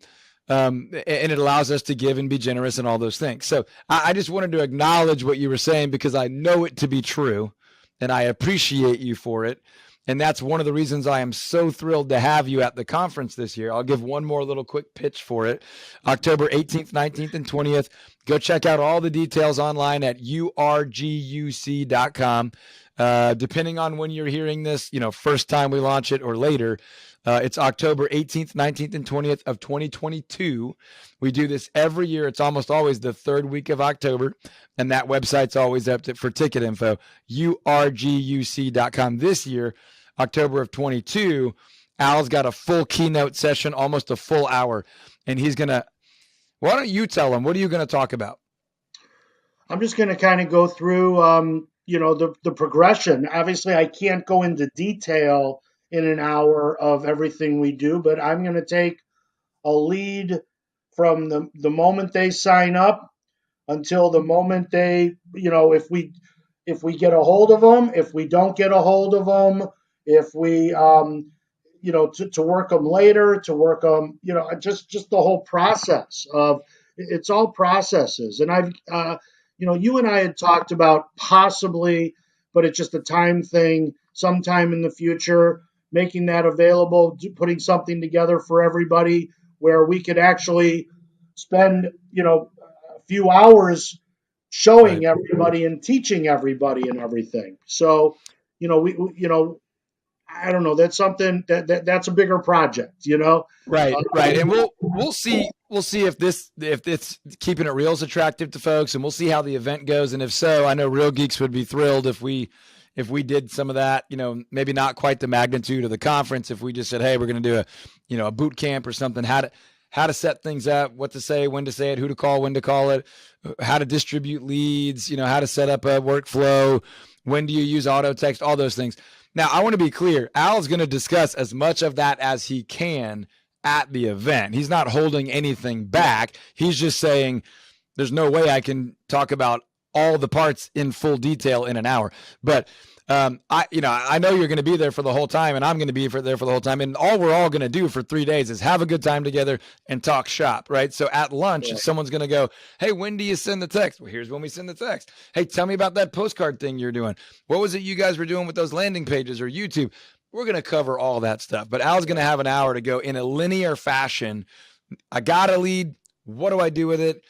A: and it allows us to give and be generous and all those things. So I just wanted to acknowledge what you were saying because I know it to be true and I appreciate you for it. And that's one of the reasons I am so thrilled to have you at the conference this year. I'll give one more little quick pitch for it. October 18th, 19th, and 20th. Go check out all the details online at urguc.com. Depending on when you're hearing this, first time we launch it or later, it's October 18th, 19th, and 20th of 2022. We do this every year. It's almost always the third week of October, and that website's always up for ticket info, urguc.com. This year, October of 22, Al's got a full keynote session, almost a full hour, and why don't you tell him, what are you going to talk about?
B: I'm just going to kind of go through, the progression. Obviously, I can't go into detail in an hour of everything we do, but I'm going to take a lead from the moment they sign up until the moment they, if we get a hold of them, if we don't get a hold of them, if we, to work them later, to work them, just the whole process of it's all processes. And you and I had talked about possibly, but it's just a time thing, sometime in the future, making that available, putting something together for everybody where we could actually spend, a few hours
A: Right.
B: showing everybody and teaching everybody and everything. So, I don't know. That's something that's a bigger project.
A: Right, right. And
B: Uh,
A: we'll see if it's keeping it real is attractive to folks, and we'll see how the event goes. And if so, I know Real Geeks would be thrilled if we did some of that, maybe not quite the magnitude of the conference. If we just said, hey, we're going to do a boot camp or something, how to set things up, what to say, when to say it, who to call, when to call it, how to distribute leads, how to set up a workflow, when do you use auto text, all those things. Now, I want to be clear. Al's going to discuss as much of that as he can at the event. He's not holding anything back. He's just saying there's no way I can talk about all the parts in full detail in an hour. But I know you're going to be there for the whole time, and I'm going to be there for the whole time. And all we're all going to do for 3 days is have a good time together and talk shop, right? So at lunch, if someone's going to go, hey, when do you send the text? Well, here's when we send the text. Hey, tell me about that postcard thing you're doing. What was it you guys were doing with those landing pages or YouTube? We're going to cover all that stuff. But Al's going to have an hour to go in a linear fashion. I got a lead. What do I do with it?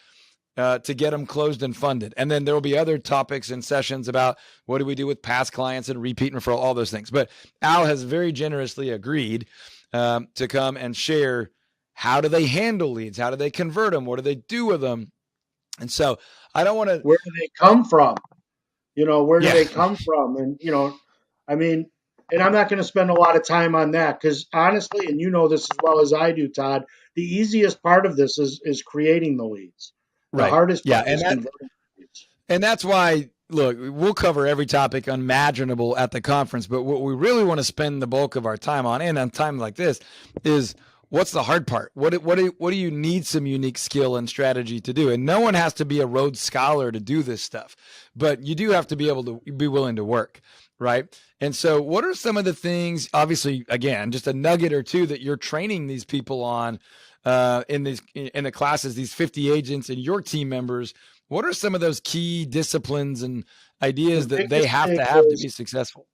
A: to get them closed and funded. And then there will be other topics and sessions about what do we do with past clients and repeat and referral, all those things. But Al has very generously agreed to come and share how do they handle leads? How do they convert them? What do they do with them? And so I don't want to.
B: Where do they come from? Where do
A: Yeah.
B: they come from? And, I mean, and I'm not going to spend a lot of time on that because honestly, and you know this as well as I do, Todd, the easiest part of this is creating the leads. The
A: Right.
B: hardest
A: Yeah.
B: part is converting leads.
A: And that's why, look, we'll cover every topic unimaginable at the conference, but what we really want to spend the bulk of our time on, and on time like this, is what's the hard part? What do you need some unique skill and strategy to do? And no one has to be a Rhodes Scholar to do this stuff, but you do have to be able to be willing to work, right? And so what are some of the things, obviously, again, just a nugget or two that you're training these people on in the classes, these 50 agents and your team members? What are some of those key disciplines and ideas that they have to be successful?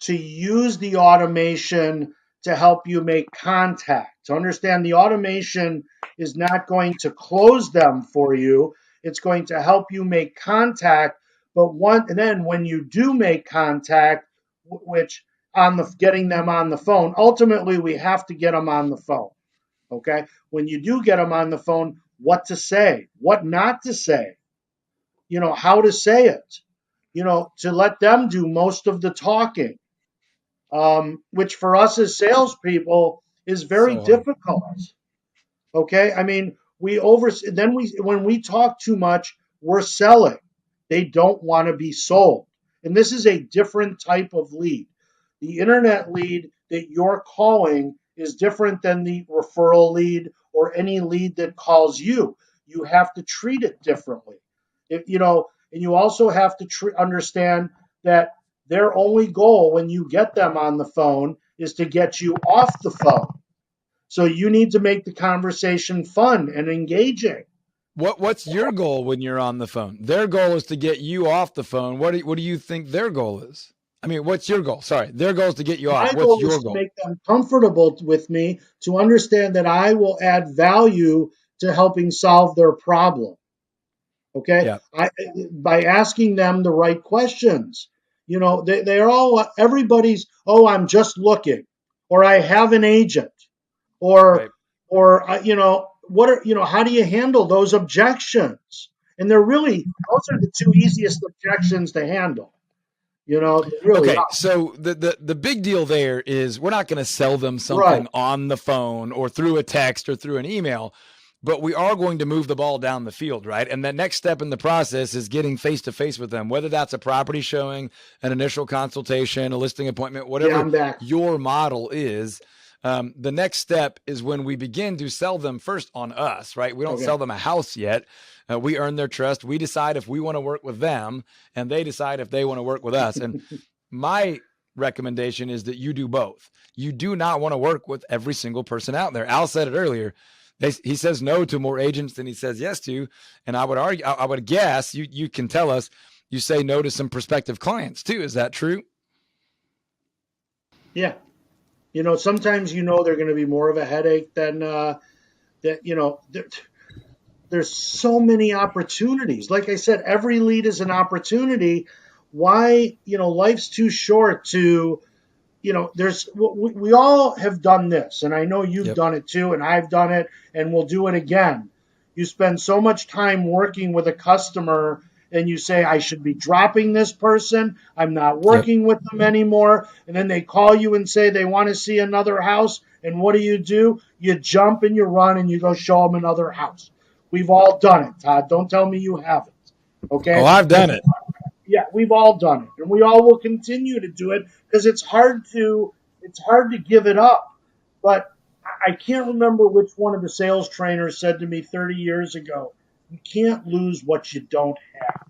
B: To use the automation to help you make contact. To understand the automation is not going to close them for you. It's going to help you make contact. And then when you do make contact, which getting them on the phone, ultimately we have to get them on the phone. Okay. When you do get them on the phone, what to say, what not to say, how to say it, to let them do most of the talking, which for us as salespeople is very difficult. Okay. I mean, when we talk too much, we're selling. They don't want to be sold. And this is a different type of lead. The internet lead that you're calling is different than the referral lead or any lead that calls you. You have to treat it differently. And you also have to understand that their only goal when you get them on the phone is to get you off the phone. So you need to make the conversation fun and engaging.
A: What's your goal when you're on the phone? Their goal is to get you off the phone. What do you think their goal is? I mean, what's your goal? Sorry, their goal is to get you off. What's your goal?
B: To make them comfortable with me, to understand that I will add value to helping solve their problem. Okay,
A: yeah.
B: By asking them the right questions. They're all everybody's. Oh, I'm just looking, or I have an agent, or what are how do you handle those objections? And those are the two easiest objections to handle. Really.
A: Okay, so the big deal there is we're not going to sell them something on the phone or through a text or through an email, but we are going to move the ball down the field, right? And the next step in the process is getting face-to-face with them, whether that's a property showing, an initial consultation, a listing appointment, whatever your model is. The next step is when we begin to sell them first on us, right? We don't sell them a house yet. We earn their trust. We decide if we want to work with them, and they decide if they want to work with us. And my recommendation is that you do both. You do not want to work with every single person out there. Al said it earlier. He says no to more agents than he says yes to. And I would guess you can tell us, you say no to some prospective clients too. Is that true?
B: Yeah. Sometimes they're going to be more of a headache than there's so many opportunities. Like I said, every lead is an opportunity. Why, life's too short to, we all have done this. And I know you've done it too, and I've done it, and we'll do it again. You spend so much time working with a customer and you say, I should be dropping this person. I'm not working with them anymore. And then they call you and say they want to see another house. And what do? You jump and you run and you go show them another house. We've all done it, Todd. Don't tell me you haven't. Okay?
A: Oh, I've done it.
B: Yeah, we've all done it. And we all will continue to do it because it's hard to give it up. But I can't remember which one of the sales trainers said to me 30 years ago, you can't lose what you don't have.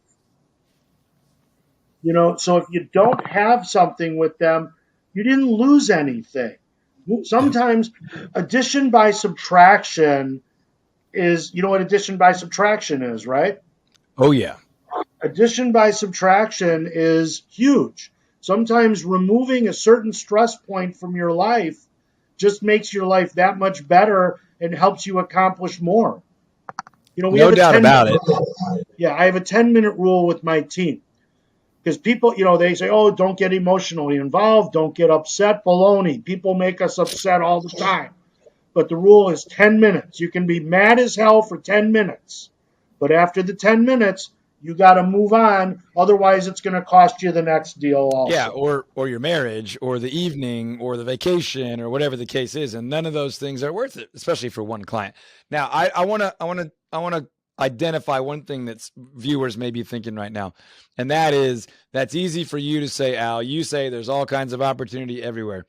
B: So if you don't have something with them, you didn't lose anything. Sometimes addition by subtraction is, what addition by subtraction is, right?
A: Oh, yeah.
B: Addition by subtraction is huge. Sometimes removing a certain stress point from your life just makes your life that much better and helps you accomplish more. We
A: No
B: have a
A: doubt
B: 10
A: about it.
B: Yeah, I have a 10-minute rule with my team. Because people, they say, oh, don't get emotionally involved, don't get upset. Baloney. People make us upset all the time. But the rule is 10 minutes. You can be mad as hell for 10 minutes. But after the 10 minutes, you got to move on. Otherwise, it's going to cost you the next deal also.
A: Yeah, or your marriage, or the evening, or the vacation, or whatever the case is, and none of those things are worth it, especially for one client. Now, I want to identify one thing that's viewers may be thinking right now, and that's easy for you to say, Al. You say there's all kinds of opportunity everywhere.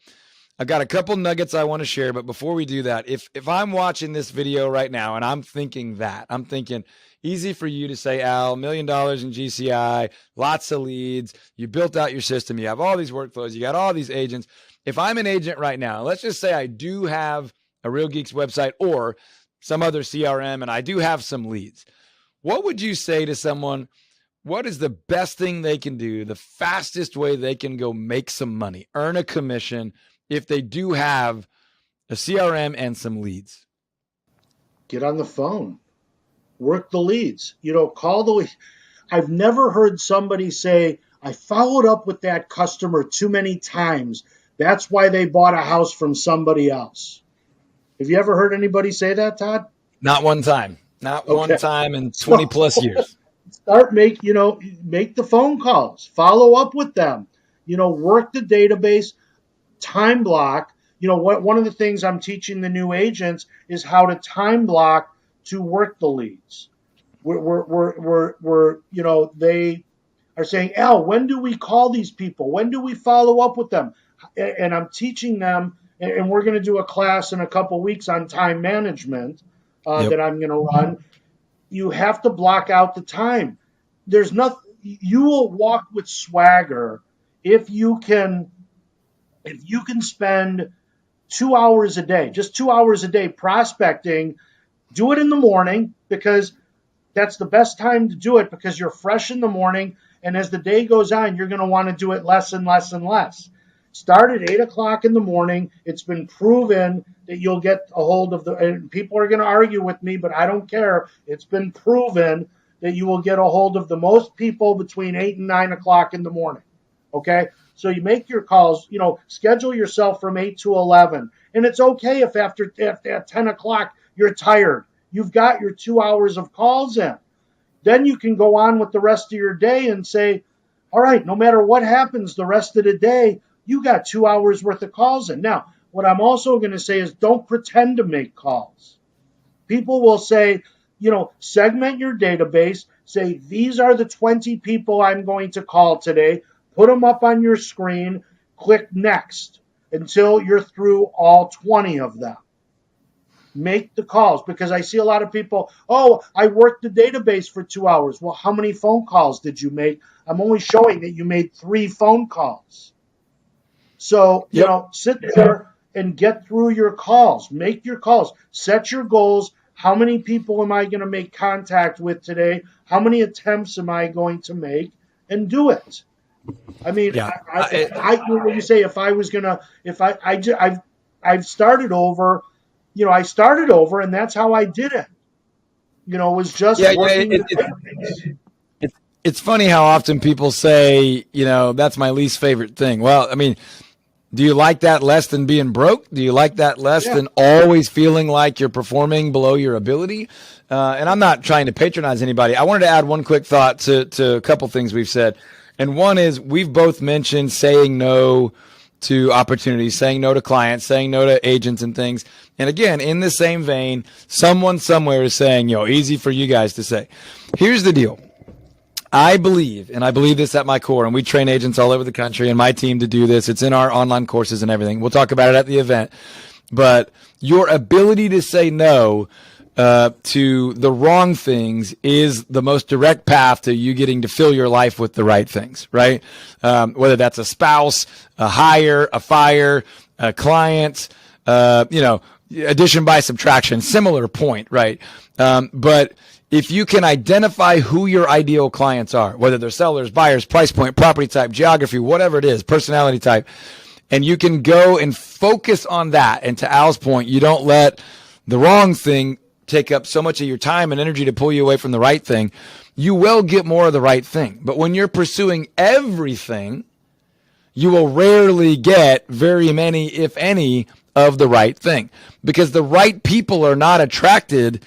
A: I've got a couple nuggets I want to share, but before we do that, if I'm watching this video right now and I'm thinking easy for you to say, Al, $1 million in GCI, lots of leads, you built out your system, you have all these workflows, you got all these agents. If I'm an agent right now, let's just say I do have a Real Geeks website or some other CRM and I do have some leads. What would you say to someone? What is the best thing they can do, the fastest way they can go make some money, earn a commission if they do have a CRM and some leads?
B: Get on the phone. Work the leads. Call the lead. I've never heard somebody say, I followed up with that customer too many times. That's why they bought a house from somebody else. Have you ever heard anybody say that, Todd?
A: Not one time. Not one time in 20 plus years.
B: Make the phone calls. Follow up with them. Work the database. Time block. One of the things I'm teaching the new agents is how to time block to work the leads. They are saying, Al, when do we call these people? When do we follow up with them? And I'm teaching them, and we're going to do a class in a couple weeks on time management that I'm going to run. You have to block out the time. There's nothing. You will walk with swagger if you can spend 2 hours a day, just 2 hours a day prospecting. Do it in the morning because that's the best time to do it because you're fresh in the morning. And as the day goes on, you're going to want to do it less and less and less. Start at 8 o'clock in the morning. It's been proven that you'll get a hold of and people are going to argue with me, but I don't care. It's been proven that you will get a hold of the most people between 8 and 9 o'clock in the morning. Okay? So you make your calls, schedule yourself from 8 to 11. And it's okay if at 10 o'clock you're tired. You've got your 2 hours of calls in. Then you can go on with the rest of your day and say, all right, no matter what happens the rest of the day, you got 2 hours worth of calls in. Now, what I'm also going to say is don't pretend to make calls. People will say, segment your database. Say, these are the 20 people I'm going to call today. Put them up on your screen. Click next until you're through all 20 of them. Make the calls because I see a lot of people, I worked the database for 2 hours. Well, how many phone calls did you make? I'm only showing that you made 3 phone calls. So, sit there and get through your calls. Make your calls. Set your goals. How many people am I going to make contact with today? How many attempts am I going to make? And do it. I mean, when you say I've started over, I started over and that's how I did it. It was just working.
A: It's funny how often people say, that's my least favorite thing. Well, I mean, do you like that less than being broke? Do you like that less than always feeling like you're performing below your ability? And I'm not trying to patronize anybody. I wanted to add one quick thought to a couple things we've said. And one is we've both mentioned saying no to opportunities, saying no to clients, saying no to agents and things. And again, in the same vein, someone somewhere is saying, easy for you guys to say. Here's the deal. I believe this at my core, and we train agents all over the country and my team to do this. It's in our online courses and everything. We'll talk about it at the event. But your ability to say no to the wrong things is the most direct path to you getting to fill your life with the right things, right? Whether that's a spouse, a hire, a fire, a client, addition by subtraction, similar point, right? But if you can identify who your ideal clients are, whether they're sellers, buyers, price point, property type, geography, whatever it is, personality type, and you can go and focus on that. And to Al's point, you don't let the wrong thing take up so much of your time and energy to pull you away from the right thing, you will get more of the right thing. But when you're pursuing everything, you will rarely get very many, if any, of the right thing, because the right people are not attracted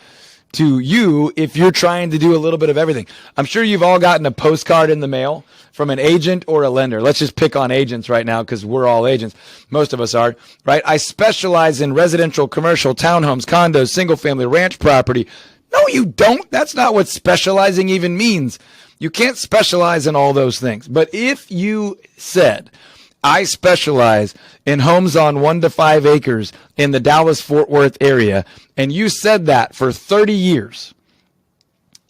A: to you if you're trying to do a little bit of everything. I'm sure you've all gotten a postcard in the mail from an agent or a lender. Let's just pick on agents right now because we're all agents. Most of us are, right? I specialize in residential, commercial, townhomes, condos, single family, ranch property. No, you don't. That's not what specializing even means. You can't specialize in all those things. But if you said, I specialize in homes on 1 to 5 acres in the Dallas-Fort Worth area, and you said that for 30 years,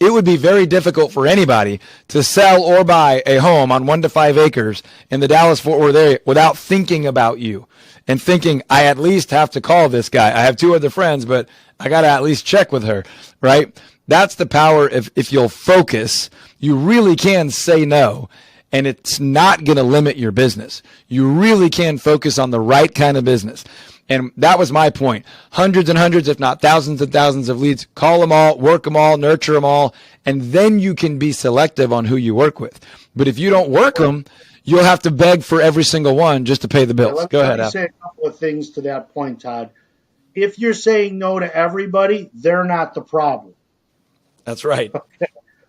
A: it would be very difficult for anybody to sell or buy a home on 1 to 5 acres in the Dallas-Fort Worth area without thinking about you and thinking, I at least have to call this guy. I have 2 other friends, but I got to at least check with her, right? That's the power. If you'll focus, you really can say no. And it's not going to limit your business. You really can focus on the right kind of business. And that was my point. Hundreds and hundreds, if not thousands and thousands of leads. Call them all, work them all, nurture them all, and then you can be selective on who you work with. But if you don't work them, you'll have to beg for every single one just to pay the bills. Go ahead, Al.
B: Let me say a couple of things to that point, Todd. If you're saying no to everybody, they're not the problem.
A: That's right.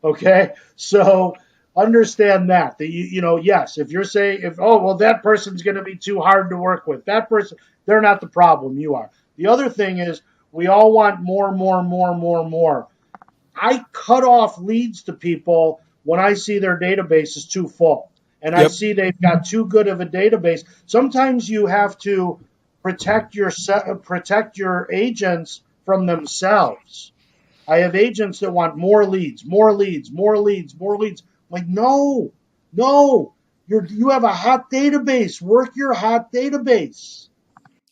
B: Okay? So understand that yes, if you're saying, that person's going to be too hard to work with, that person, they're not the problem, you are. The other thing is, we all want more. I cut off leads to people when I see their database is too full, and I see they've got too good of a database. Sometimes you have to protect your agents from themselves. I have agents that want more leads. Like, no, you have a hot database. Work your hot database.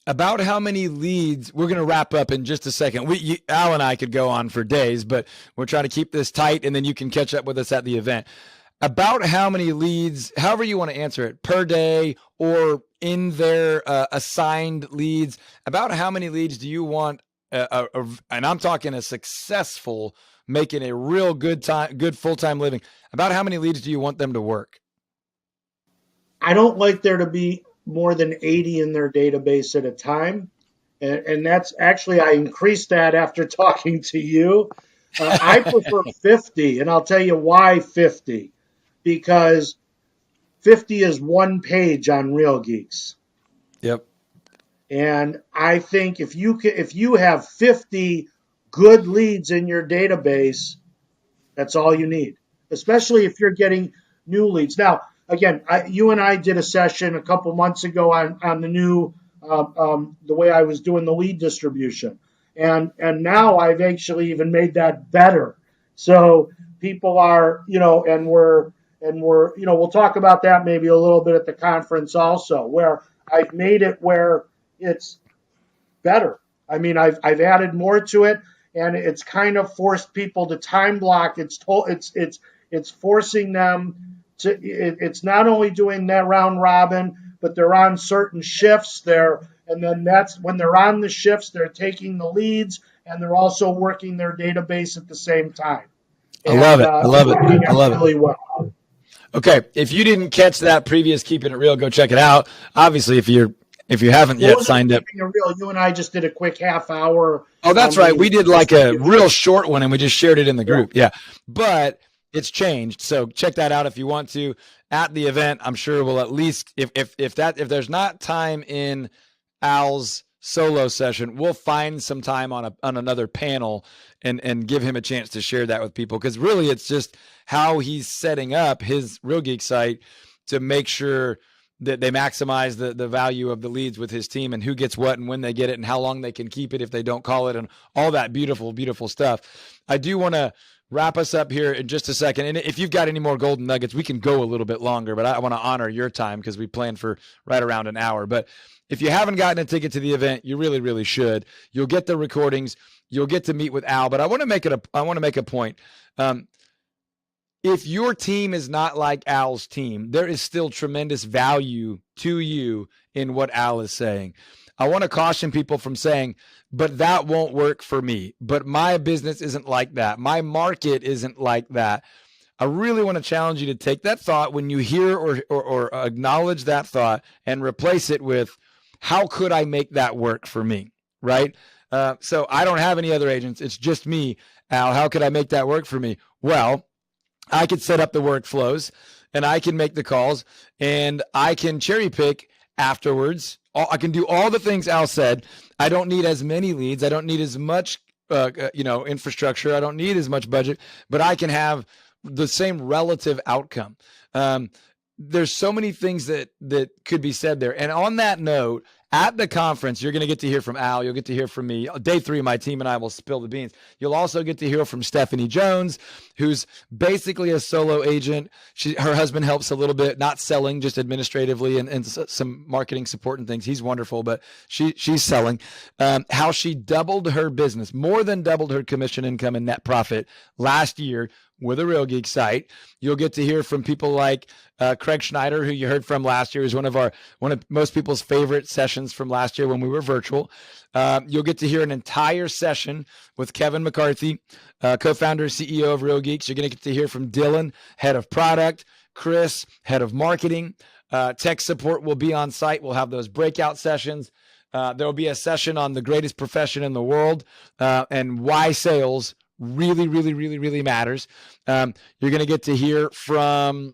A: About how many leads, we're going to wrap up in just a second. Al and I could go on for days, but we're trying to keep this tight, and then you can catch up with us at the event. About how many leads, however you want to answer it, per day or in their assigned leads, about how many leads do you want, and I'm talking a successful, making a real good full-time living, about how many leads do you want them to work?
B: I don't like there to be more than 80 in their database at a time. And that's actually, I increased that after talking to you. I prefer 50, and I'll tell you why 50. Because 50 is one page on Real Geeks.
A: Yep.
B: And I think if you have 50 good leads in your database, that's all you need, especially if you're getting new leads. Now, again, you and I did a session a couple months ago on the new, the way I was doing the lead distribution. And now I've actually even made that better. So people are, we'll talk about that maybe a little bit at the conference also, where I've made it where it's better. I mean, I've added more to it, and it's kind of forced people to time block. It's forcing them to. It's not only doing that round robin, but they're on certain shifts there, and then that's when they're on the shifts, they're taking the leads, and they're also working their database at the same time.
A: I love it. I love it. I love
B: really
A: it.
B: Well.
A: Okay, if you didn't catch that previous Keeping It Real, go check it out. Obviously, if you haven't yet signed up.
B: Keeping It Real, you and I just did a quick half hour.
A: Oh, that's right. We did like a real short one, and we just shared it in the group. Yeah. But it's changed. So check that out if you want to. At the event, I'm sure we'll at least, if there's not time in Al's solo session, we'll find some time on another panel and give him a chance to share that with people, because really it's just how he's setting up his Real Geek site to make sure that they maximize the value of the leads with his team, and who gets what and when they get it and how long they can keep it if they don't call it, and all that beautiful, beautiful stuff. I do want to wrap us up here in just a second. And if you've got any more golden nuggets, we can go a little bit longer, but I want to honor your time because we planned for right around an hour. But if you haven't gotten a ticket to the event, you really, really should. You'll get the recordings. You'll get to meet with Al. But I want to make a point. If your team is not like Al's team, there is still tremendous value to you in what Al is saying. I want to caution people from saying, but that won't work for me. But my business isn't like that. My market isn't like that. I really want to challenge you to take that thought when you hear or acknowledge that thought and replace it with, how could I make that work for me? Right? So I don't have any other agents. It's just me. Al, how could I make that work for me? Well, I could set up the workflows and I can make the calls and I can cherry pick afterwards. I can do all the things Al said. I don't need as many leads. I don't need as much, infrastructure. I don't need as much budget, but I can have the same relative outcome. There's so many things that could be said there. And on that note, at the conference, you're going to get to hear from Al. You'll get to hear from me. Day 3, my team and I will spill the beans. You'll also get to hear from Stephanie Jones, who's basically a solo agent. Her husband helps a little bit, not selling, just administratively and some marketing support and things. He's wonderful, but she's selling. How she doubled her business, more than doubled her commission income and net profit last year with a Real Geek site. You'll get to hear from people like Craig Schneider, who you heard from last year, is one of most people's favorite sessions from last year when we were virtual. You'll get to hear an entire session with Kevin McCarthy, co-founder and CEO of Real Geeks. You're going to get to hear from Dylan, head of product, Chris, head of marketing. Tech support will be on site. We'll have those breakout sessions. There will be a session on the greatest profession in the world and why sales really, really, really, really matters. You're going to get to hear from,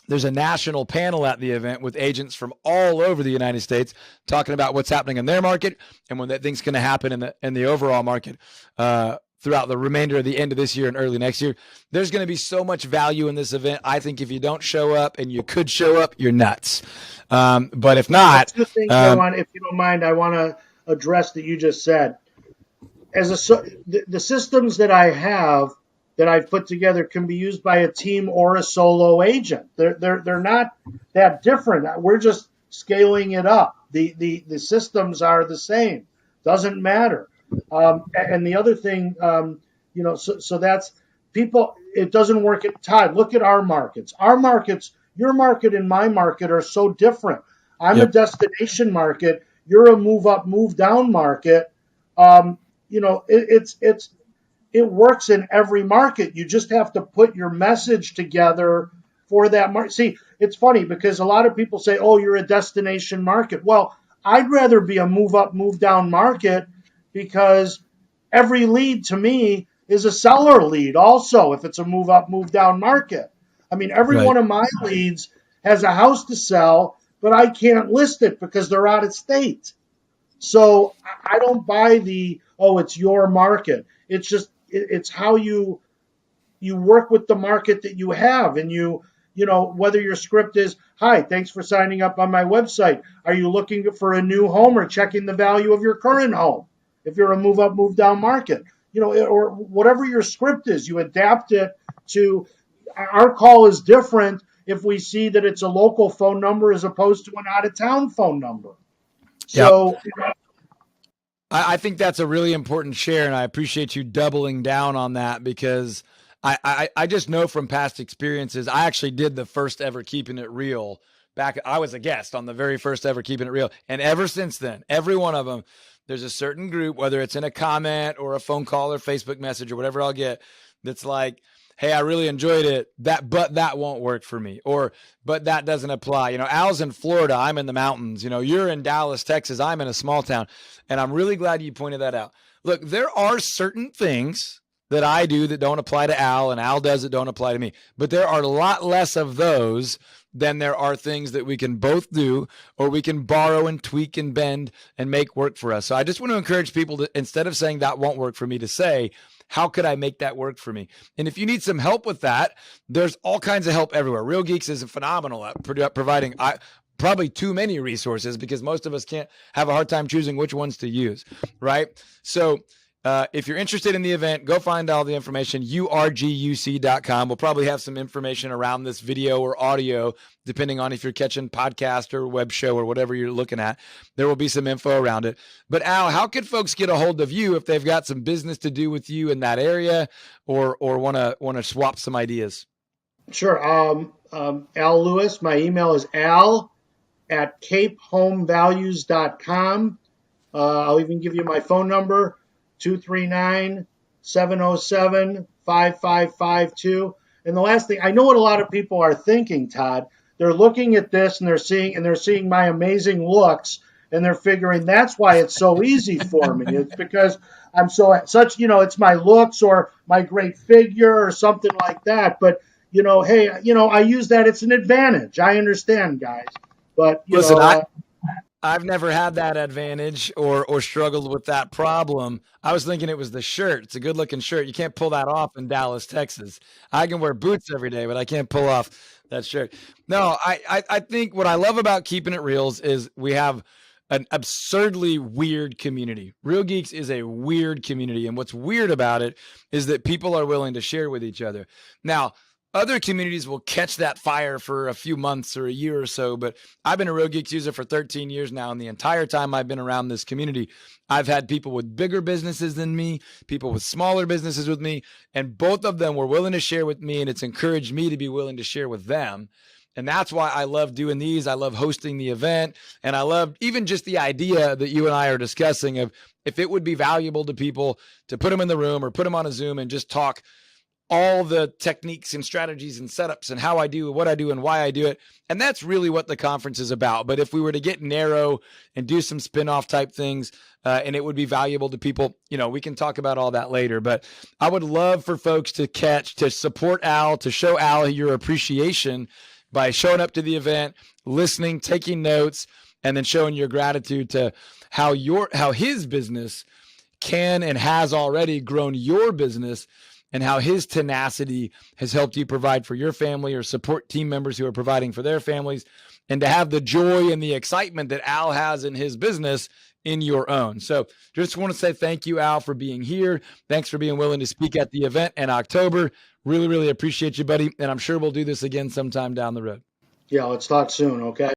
A: there's a national panel at the event with agents from all over the United States talking about what's happening in their market and when that thing's going to happen in the overall market throughout the remainder of the end of this year and early next year. There's going to be so much value in this event. I think if you don't show up, and you could show up, you're nuts. But if not,
B: two things if you don't mind, I want to address that you just said. The systems that I have that I've put together can be used by a team or a solo agent. They're not that different. We're just scaling it up. The systems are the same. Doesn't matter. And the other thing, so that's people. It doesn't work at Todd. Look at our markets. Our markets, your market and my market are so different. I'm a destination market. You're a move up, move down market. It works in every market. You just have to put your message together for that market. See, it's funny because a lot of people say, oh, you're a destination market. Well, I'd rather be a move up, move down market because every lead to me is a seller lead also if it's a move up, move down market. I mean, every one of my leads has a house to sell, but I can't list it because they're out of state. So I don't buy it's your market. It's just, it's how you work with the market that you have. And whether your script is, hi, thanks for signing up on my website. Are you looking for a new home or checking the value of your current home? If you're a move up, move down market, or whatever your script is, you adapt it to, our call is different if we see that it's a local phone number as opposed to an out of town phone number. So
A: I think that's a really important share, and I appreciate you doubling down on that because I just know from past experiences. I actually did the first ever Keeping It Real back. I was a guest on the very first ever Keeping It Real, and ever since then, every one of them, there's a certain group, whether it's in a comment or a phone call or Facebook message or whatever I'll get, that's like, hey, I really enjoyed it, but that won't work for me, but that doesn't apply. Al's in Florida, I'm in the mountains. You're in Dallas, Texas, I'm in a small town. And I'm really glad you pointed that out. Look, there are certain things that I do that don't apply to Al, and Al does that don't apply to me. But there are a lot less of those than there are things that we can both do, or we can borrow and tweak and bend and make work for us. So I just want to encourage people to, instead of saying that won't work for me, to say, how could I make that work for me? And if you need some help with that, there's all kinds of help everywhere. Real Geeks is phenomenal at providing probably too many resources because most of us can't have a hard time choosing which ones to use, right? So if you're interested in the event, go find all the information, urguc.com. We'll probably have some information around this video or audio, depending on if you're catching podcast or web show or whatever you're looking at. There will be some info around it. But Al, how could folks get a hold of you if they've got some business to do with you in that area or want to swap some ideas?
B: Sure. Al Lewis, my email is al@capehomevalues.com. I'll even give you my phone number, 239-707-5552. And the last thing, I know what a lot of people are thinking, Todd. They're looking at this and they're seeing my amazing looks, and they're figuring that's why it's so easy for me. It's because I'm such, it's my looks or my great figure or something like that. But hey, I use that. It's an advantage. I understand, guys. But
A: Listen, I've never had that advantage or struggled with that problem. I was thinking it was the shirt. It's a good looking shirt. You can't pull that off in Dallas, Texas. I can wear boots every day, but I can't pull off that shirt. No, I think what I love about Keeping It Reals is we have an absurdly weird community. Real Geeks is a weird community. And what's weird about it is that people are willing to share with each other. Now, other communities will catch that fire for a few months or a year or so, but I've been a Real Geeks user for 13 years now, and the entire time I've been around this community, I've had people with bigger businesses than me, people with smaller businesses with me, and both of them were willing to share with me, and it's encouraged me to be willing to share with them. And that's why I love doing these. I love hosting the event, and I love even just the idea that you and I are discussing of if it would be valuable to people to put them in the room or put them on a Zoom and just talk all the techniques and strategies and setups and how I do what I do and why I do it. And that's really what the conference is about. But if we were to get narrow and do some spin-off type things, and it would be valuable to people, we can talk about all that later. But I would love for folks to support Al, to show Al your appreciation by showing up to the event, listening, taking notes, and then showing your gratitude to how his business can and has already grown your business, and how his tenacity has helped you provide for your family or support team members who are providing for their families, and to have the joy and the excitement that Al has in his business in your own. So just want to say thank you, Al, for being here. Thanks for being willing to speak at the event in October. Really, really appreciate you, buddy. And I'm sure we'll do this again sometime down the road.
B: Yeah, let's talk soon, okay?